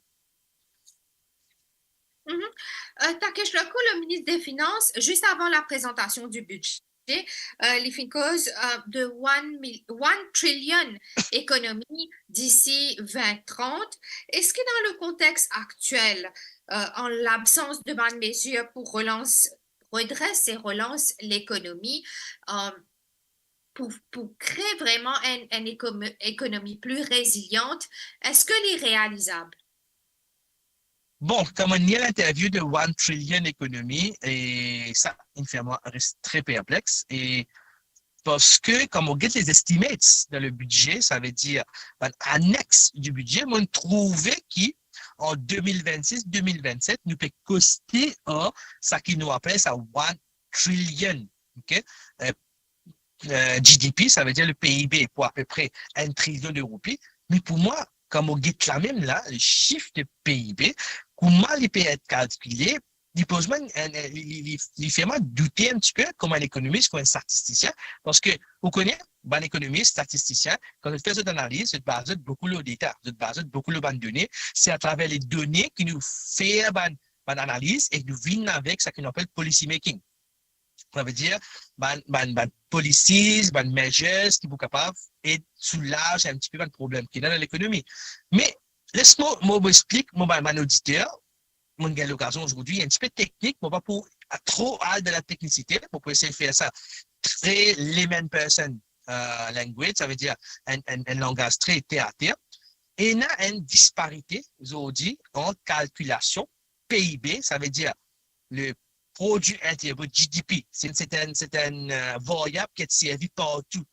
Takesh Lakou, le ministre des Finances, juste avant la présentation du budget, les fait une cause de 1 trillion économie d'ici 2030. Est-ce que dans le contexte actuel, en l'absence de bonnes mesures pour redresse et relance l'économie, pour créer vraiment une économie plus résiliente, est-ce qu'elle est réalisable? Bon, comme on y a l'interview de 1 trillion économie, et ça, évidemment, reste très perplexe. Et parce que, comme on get les estimates dans le budget, ça veut dire, ben, annexe du budget, on trouvait qu'en 2026-2027, nous peut coster ça qui nous appelle ça 1 trillion. OK? GDP, ça veut dire le PIB pour à peu près 1 trillion de roupies. Mais pour moi, comme on get la même là, le chiffre de PIB, comment il peut être calculé, il pose il fait douter un petit peu comme un économiste, comme un statisticien, parce que vous connaissez, un économiste, statisticien, quand vous faites une analyse, vous basez beaucoup le data, vous basez beaucoup le données, c'est à travers les données qui nous fait une analyse et nous venons avec ce qu'on appelle policy making. Ça veut dire, policies, measures qui sont capables et soulagent un petit peu le problème qui est dans l'économie. Mais, laisse-moi m'expliquer, mon auditeur, mon gars, l'occasion aujourd'hui, un petit peu technique, mais pas pour trop aller de la technicité, pour essayer de faire ça très layman person language, ça veut dire un langage très terre à terre. Et il y a une disparité aujourd'hui entre calculation PIB, ça veut dire le produit intérieur brut GDP. C'est un variable qui est servi partout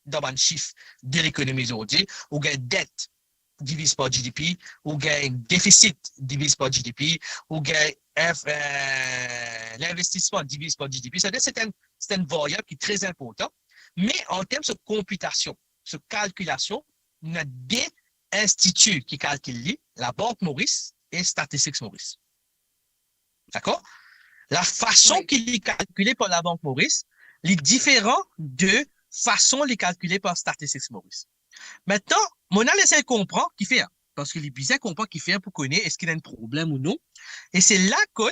dans le chiffre de l'économie aujourd'hui. Ou gain dette divise par GDP, ou gain déficit divise par GDP, ou gain l'investissement divise par GDP. C'est un variable qui est très important. Mais en termes de computation, de calculation, il y a des instituts qui calculent la Banque Maurice et Statistics Maurice. D'accord? La façon qu'il est calculé par la Banque Maurice est différente de façon qu'il est calculé par Statistics Maurice. Maintenant, mon a laissé comprendre qu'il fait, parce qu'il est bizarre comprendre qu'il fait pour connaître est-ce qu'il a un problème ou non. Et c'est là que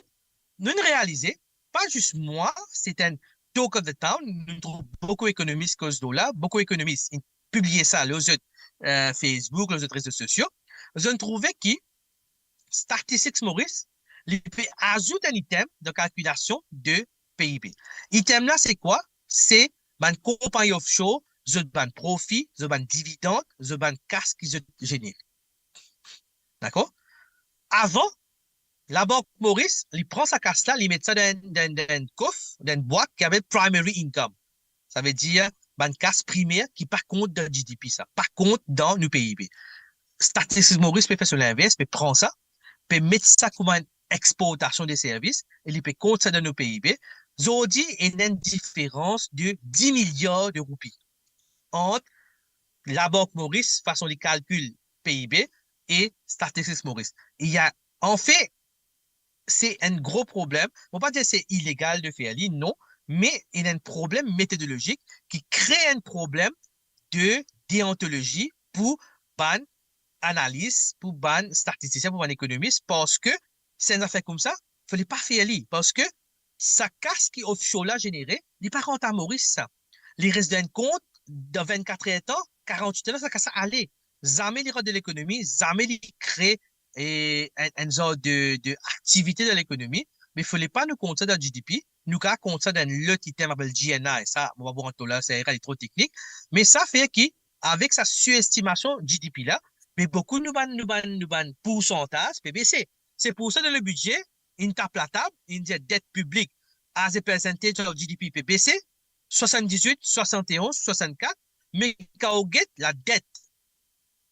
nous réalisons, pas juste moi, c'est un talk of the town, nous trouvons beaucoup d'économistes cause de là, beaucoup d'économistes ont publié ça, les autres Facebook, les autres réseaux sociaux. Ils ont trouvé que Statistics Maurice il peut ajouter un item de calculation de PIB. Item là, c'est quoi? C'est une compagnie offshore, un profit, un dividende, un cash qui se génère. D'accord? Avant, la Banque Maurice, il prend sa casse là, il met ça dans un coffre, dans une boîte qui avait primary income. Ça veut dire ban casse primaire qui par contre dans le GDP ça, par contre dans le PIB. Statistique Maurice peut faire sur l'inverse, peut prendre ça, peut mettre ça comme une exportation des services, et il peut compter ça dans nos PIB. Aujourd'hui, il y a une différence de 10 milliards de roupies entre la Banque Maurice, façon de calcul PIB, et Statistique Maurice. Il y a, en fait, c'est un gros problème. On va pas dire que c'est illégal de faire ça, non, mais il y a un problème méthodologique qui crée un problème de déontologie pour ban analyse, pour ban statisticien, pour ban économiste, parce que c'est une affaire comme ça, il ne fallait pas faire ça, parce que ça casse qui offshore là généré, il n'est pas rentable à Maurice, ça. Les restes d'un compte, dans 24 heures de temps, 48 heures, ça casse aller. Jamais les de l'économie, jamais les créer un genre de activité de l'économie, mais il ne fallait pas nous compter dans le GDP, nous compter ça dans le item appelé GNI, ça, on va voir en là, c'est trop technique, mais ça fait qu'avec sa surestimation GDP là, mais beaucoup nous ban pourcentage PBC. C'est pour ça que dans le budget, il tape la table, il dit dette publique as a percentage of GDP PBC, 78, 71, 64, mais quand on get la dette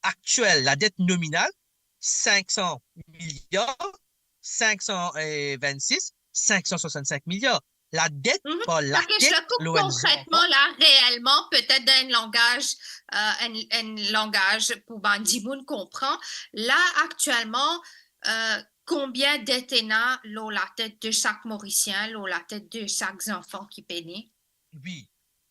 actuelle, la dette nominale, 500 milliards, 526, 565 milliards. La dette, pas la Je dette, le coupe concrètement, là, réellement, peut-être d'un langage, un langage pour Bandimoun comprend. Là, actuellement, combien d'éténas l'ont la tête de chaque Mauricien, l'ont la tête de chaque enfant qui pénit? Oui.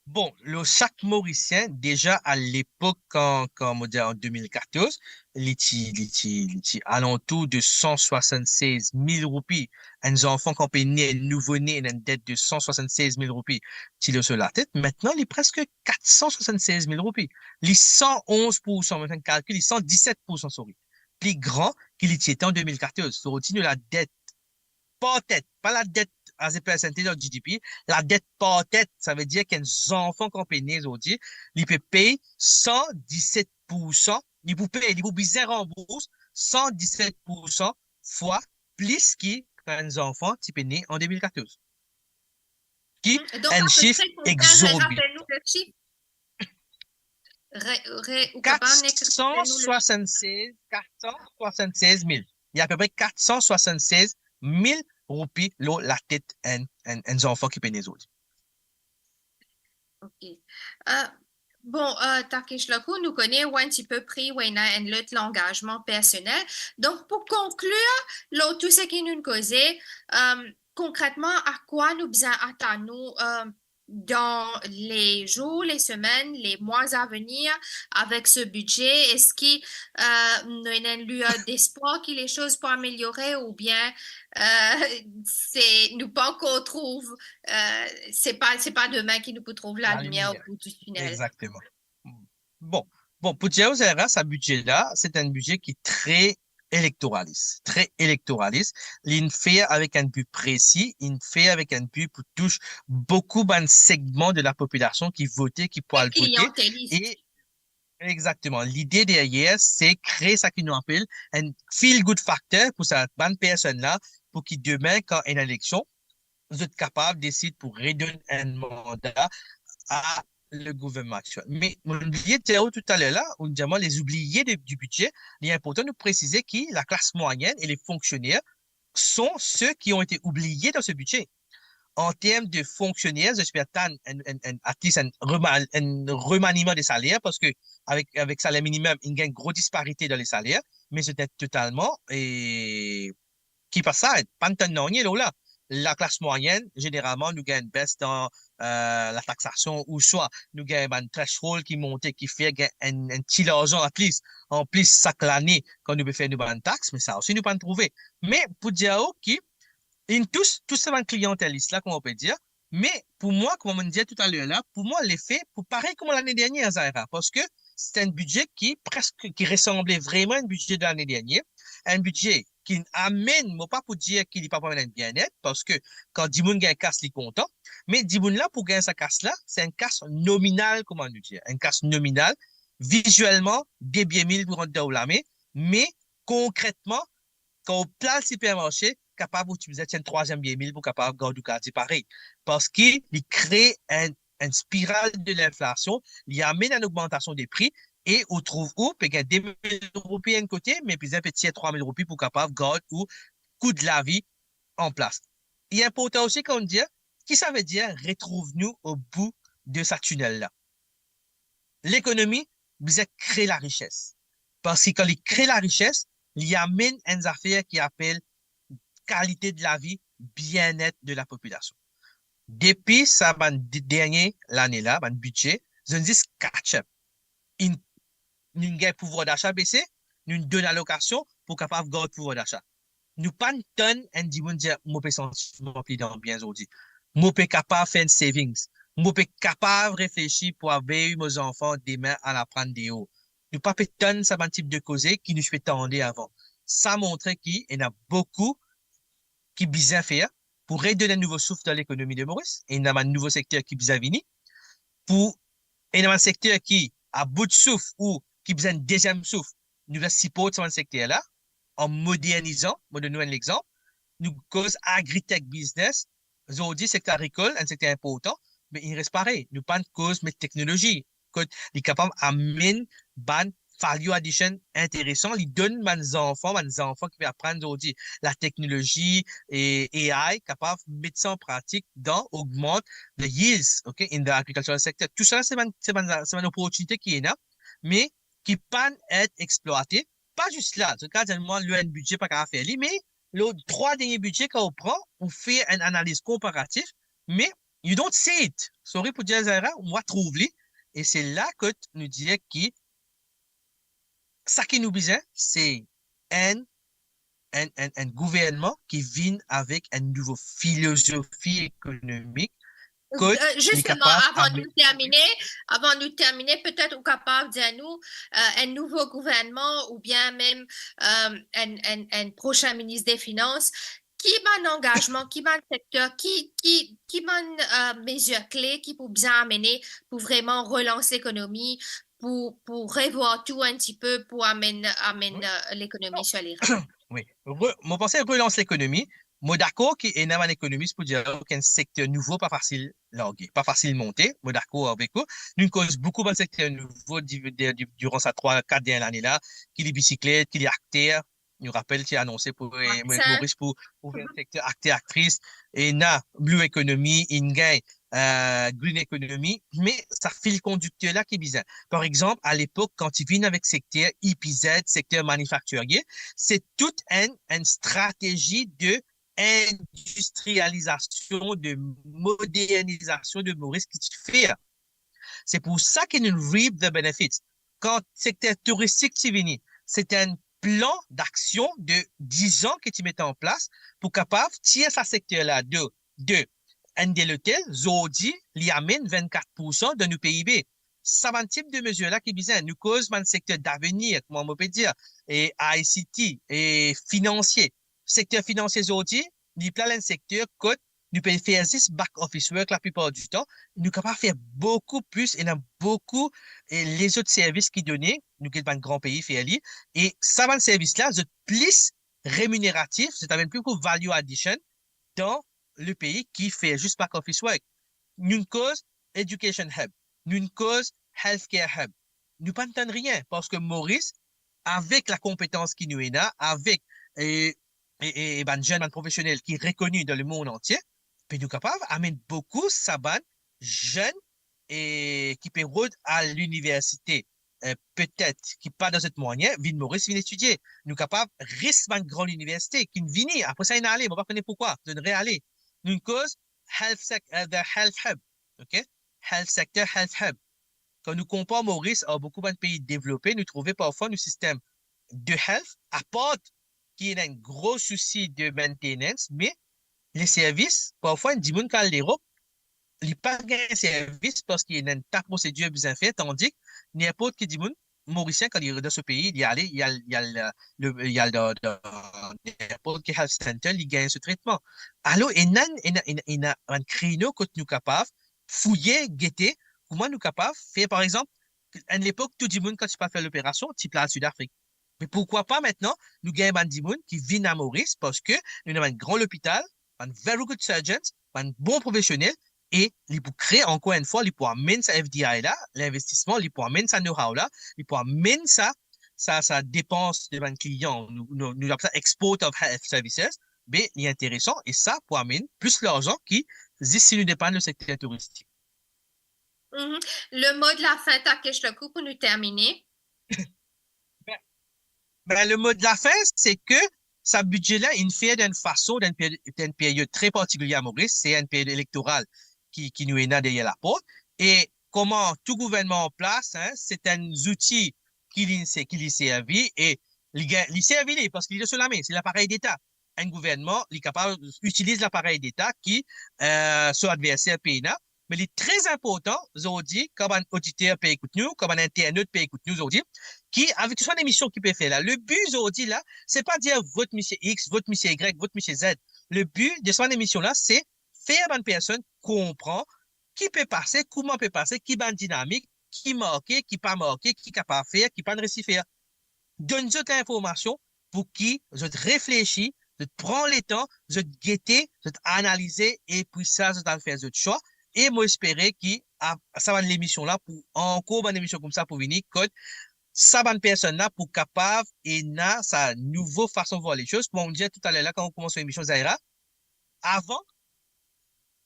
Bon, le chaque Mauricien, déjà à l'époque, quand on dit en 2014, il était alentour de 176 000 roupies. Un enfant qui est né, un nouveau-né, a une dette de 176 000 roupies, il est sur la tête. Maintenant, il est presque 476 000 roupies. Il est 111%, maintenant, calcul, il est 117%, sorry. Plus grand qu'il était en 2014. Sur de la dette, pas tête, pas la dette as a percentage of GDP, la dette par tête, ça veut dire qu'un enfant qu'on paye aujourd'hui, il peut payer 117%, il peut payer, il peut bien rembourser 117% fois plus qu'un enfant qui est né en 2014. Qui Donc, un à peu chiffre près combien, exorbitant. rappelle-nous le chiffre? Ou capable nous le 476 000. Il y a à peu près 476 000 roupies la tête un enfant qui paye les autres. OK. Bon, Takesh Loko nous connaît un petit peu pris l'engagement personnel. Donc, pour conclure, tout ce qui nous causait, concrètement, à quoi nous bien attendons dans les jours, les semaines, les mois à venir avec ce budget? Est-ce qu'il nous a une lueur d'espoir que les choses pourraient améliorer ou bien c'est nous pas qu'on trouve c'est pas demain qui nous peut trouver la lumière au bout du tunnel. Exactement. Bon, pour Diao Zera, ce budget-là, c'est un budget qui est très électoraliste, très électoraliste. Il fait avec un but précis, il fait avec un but pour toucher beaucoup de segments de la population qui votait, qui pourraient voter. Et exactement. L'idée derrière, c'est créer ce qu'on appelle un feel-good factor pour cette bonne personne-là, pour qui demain, quand il y a une élection, vous êtes capable de décider pour redonner un mandat à le gouvernement actuel. Mais on oubliait tout à l'heure là, on dit les oubliés du budget, il est important de préciser que la classe moyenne et les fonctionnaires sont ceux qui ont été oubliés dans ce budget. En termes de fonctionnaires, j'espère un remaniement des salaires parce que avec salaire minimum, il y a une grosse disparité dans les salaires, mais c'était totalement qui passe ça, pas de là. La classe moyenne, généralement, nous gagne une baisse dans la taxation ou soit nous gagnons un threshold qui monte, qui fait un petit argent à plus. En plus, chaque année, quand nous pouvons faire une taxe, mais ça aussi, nous pouvons trouver. Mais pour dire qui, tous ces clientélistes là, comme on peut dire, mais pour moi, comme on disait tout à l'heure là, pour moi, l'effet, pour pareil comme l'année dernière, Zahra, parce que c'est un budget qui ressemblait vraiment à un budget de l'année dernière, un budget qui amène, moi pas pour dire qu'il n'est pas un bien-être, parce que quand Dimoun gagne un casse, il est content, mais Dimoun là, pour gagner sa casse là, c'est un casse nominal, comment nous dire, un casse nominal, visuellement, des biens mille pour rentrer au lamé, mais concrètement, quand on place le supermarché, capable d'utiliser un troisième bien mille pour capable de garder pareil. Parce qu'il crée un une spirale de l'inflation, il amène à une augmentation des prix et on trouve où, puis il y a 2 000 € d'un côté, mais puis un petit 3 000 € pour capable garder ou coût de la vie en place. Il est important aussi qu'on dit, qui ça veut dire, retrouve-nous au bout de ce tunnel-là. L'économie, vous crée la richesse. Parce que quand il crée la richesse, il amène une affaire qui appelle qualité de la vie, bien-être de la population. Depuis ça, dernière l'année-là, le budget, je dis catch-up. Nous avons pouvoir d'achat baissé, nous donnons l'allocation pour capable garder pouvoir d'achat. Nous pas une tonne et dit dire moi peux sentir plus dans bien aujourd'hui. Moi peux capable faire une savings. Moi peux capable réfléchir pour avoir mes enfants demain à l'apprendre des hauts. Nous pas peut tonne ça un type de cause qui nous fait tendre avant. Ça montre qu'il y en a beaucoup qui bien faire pour redonner un nouveau souffle dans l'économie de Maurice. Et il y a un nouveau secteur qui bien venir pour il y a un secteur qui à bout de souffle ou qui besoin de deuxième souffle. Nous va supporter ce secteur-là en modernisant, moi donne un exemple, nous cause agri-tech business, aujourd'hui secteur agricole, un secteur important, mais il reste pareil, nous pas de cause mais technologie, il est capable d'amener ban value addition intéressant, il donne mes enfants qui peuvent apprendre aujourd'hui la technologie et AI, capable de mettre ça en pratique dans, augmente the yields, ok, in the agricultural sector. Tout ça, c'est une opportunité qui est là, mais qui peut être exploitée pas juste là, ce cas, moi, le budget pas qu'à faire, mais les 3 derniers budgets qu'on prend, on fait une analyse comparative, mais you don't see it. Sorry pour dire ça, on va trouver, et c'est là que nous disons que ça qui nous besoin, c'est un, un gouvernement qui vient avec une nouvelle philosophie économique que est Justement, capable avant de terminer, peut-être capable de nous un nouveau gouvernement ou bien même un prochain ministre des Finances qui a un engagement, qui a un secteur, qui a une mesure clé qui peut bien amener pour vraiment relancer l'économie, pour revoir tout un petit peu pour amener oui. l'économie sur les rails. Oui. Moi, pensais relance l'économie. Moi, d'accord qu'il y a un économiste pour dire qu'un secteur nouveau, pas facile larguer, pas facile monter. Moi, d'accord avec vous. Nous cause beaucoup de secteurs nouveaux durant ces 3, 4 dernières années-là, qui les bicyclettes, qui les acteurs. Nous rappelle qu'il a annoncé pour Maurice pour le secteur acteur, actrice. Et na, Blue Economy, Ingay, Green Economy. Mais ça fait le conducteur là qui est bizarre. Par exemple, à l'époque, quand ils viennent avec secteur IPZ, secteur manufacturier, c'est toute une stratégie de industrialisation, de modernisation de Maurice qui se fait. C'est pour ça qu'il nous reap the benefits. Quand le secteur touristique tu venu, c'est un plan d'action de 10 ans que tu mets en place pour capable tirer ce secteur-là de un de l'hôtel, Zodi, lui amène 24% de nos PIB. Ça, un type de mesure-là qui bizarre, nous cause un secteur d'avenir, comment on peut dire, et ICT, et financier. Secteur financier Zodi, il y a plein de secteurs, côte, nous pouvons faire 6 back-office work la plupart du temps. Nous sommes capables de faire beaucoup plus et nous avons beaucoup et les autres services qui donnent, nous sommes un grand pays, fait et ça, un service-là, c'est plus rémunératif, c'est même plus que value addition dans le pays qui fait juste back-office work. Nous cause education hub, nous cause healthcare hub. Nous ne pas rien parce que Maurice, avec la compétence qui nous est là, avec ben jeune, ben professionnel qui est reconnu dans le monde entier, puis nous capables d'amener beaucoup saban jeunes et qui peut à l'université peut-être qui pas dans cette moyen viennent Maurice viennent étudier nous capables risque une grande université qui vient après ça il aller on va pas connaître pourquoi je devrais aller une cause the health hub ok health sector health hub quand nous comparons Maurice à beaucoup de pays développés nous trouvons parfois nos systèmes de health apportent qui est un gros souci de maintenance mais les services, parfois, ils disent qu'à l'Europe, ils n'ont pas de service parce qu'il y a une procédure bien faite, tandis que n'importe qui dit, Mauricien, quand il est dans ce pays, il y a, n'importe quel health center, il gagne ce traitement. Alors, il y a un créneau que nous sommes capables de fouiller, guetter, comment nous sommes capables de faire, par exemple, à l'époque, tout le monde, quand tu peux faire l'opération, tu plats à Sud-Afrique. Mais pourquoi pas maintenant, nous gagnons un monde qui vient à Maurice parce que nous avons un grand hôpital, un very good surgeon, un bon professionnel Et il pour créer encore une fois, il pour amener sa FDI là, l'investissement, il pour amener sa know-how là, il pour amener sa dépense devant le client, nous appelons ça export of health services, mais il est intéressant et ça pour amener plus l'argent qui, si nous dépend du secteur touristique. Mhm. Le mot de la fin, Takesh Loku, pour nous terminer. Ben, le mot de la fin, c'est que ce budget-là, il fait d'une façon, d'une période très particulière à Maurice, c'est une période électorale qui nous est là derrière la porte. Et comment tout gouvernement en place, hein, c'est un outil qui lui servi et il servi parce qu'il est sur la main, c'est l'appareil d'État. Un gouvernement, il est capable d'utiliser l'appareil d'État qui, soit adversaire pays mais il est très important, aujourd'hui, comme un auditeur peut écouter nous, comme un internaute peut écouter nous aujourd'hui, qui, avec soit l'émission qui peut faire là. Le but aujourd'hui là, c'est pas dire vote monsieur X, vote monsieur Y, vote monsieur Z. Le but de cette émission là, c'est faire une personne comprendre qui peut passer, comment peut passer, qui est dynamique, qui marqué, qui pas marqué, qui capable faire, qui pas de réussir faire. Donne-nous l'information pour qui je réfléchis, je prends le temps, je guetter, je analyser et puis ça, je dois faire d'autres choix. Et moi, espérer que ça va l'émission là pour encore une émission comme ça pour venir, ça bonne personne là pour capable et na sa nouvelle façon de voir les choses. Comme on disait tout à l'heure là quand on commence l'émission Zaira, avant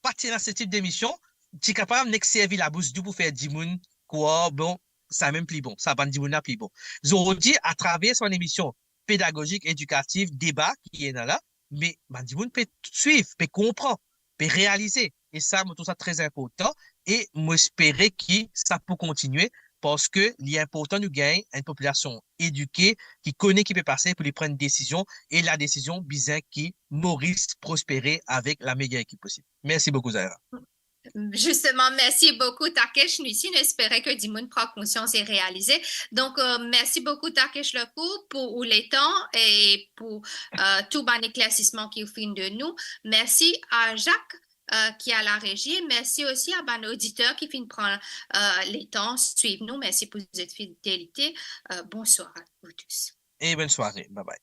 partir dans ce type d'émission, tu es capable de servir la bouche du pour faire 10 moun quoi bon, ça même plus bon, ça va 10 moun là plus bon. Aujourd'hui à travers son émission pédagogique éducative débat qui est là, mais 10 moun peut suivre, peut comprendre, peut réaliser et ça moi trouve ça très important et moi espérer que ça peut continuer parce que il est important de gagner une population éduquée qui connaît qui peut passer pour lui prendre une décision et la décision bizarre qui Maurice prospérer avec la meilleure équipe possible. Merci beaucoup, Zahra. Justement, merci beaucoup, Takesh. Nous ici, nous espérons que Dimoun prend conscience et réalisé. Donc, merci beaucoup, Takesh Lekou, pour les temps et pour tout bon éclaircissement qui fait de nous. Merci à Jacques. Qui est à la régie. Merci aussi à nos auditeurs qui finissent prendre les temps, suivre nous. Merci pour votre fidélité. Bonsoir à vous tous. Et bonne soirée. Bye bye.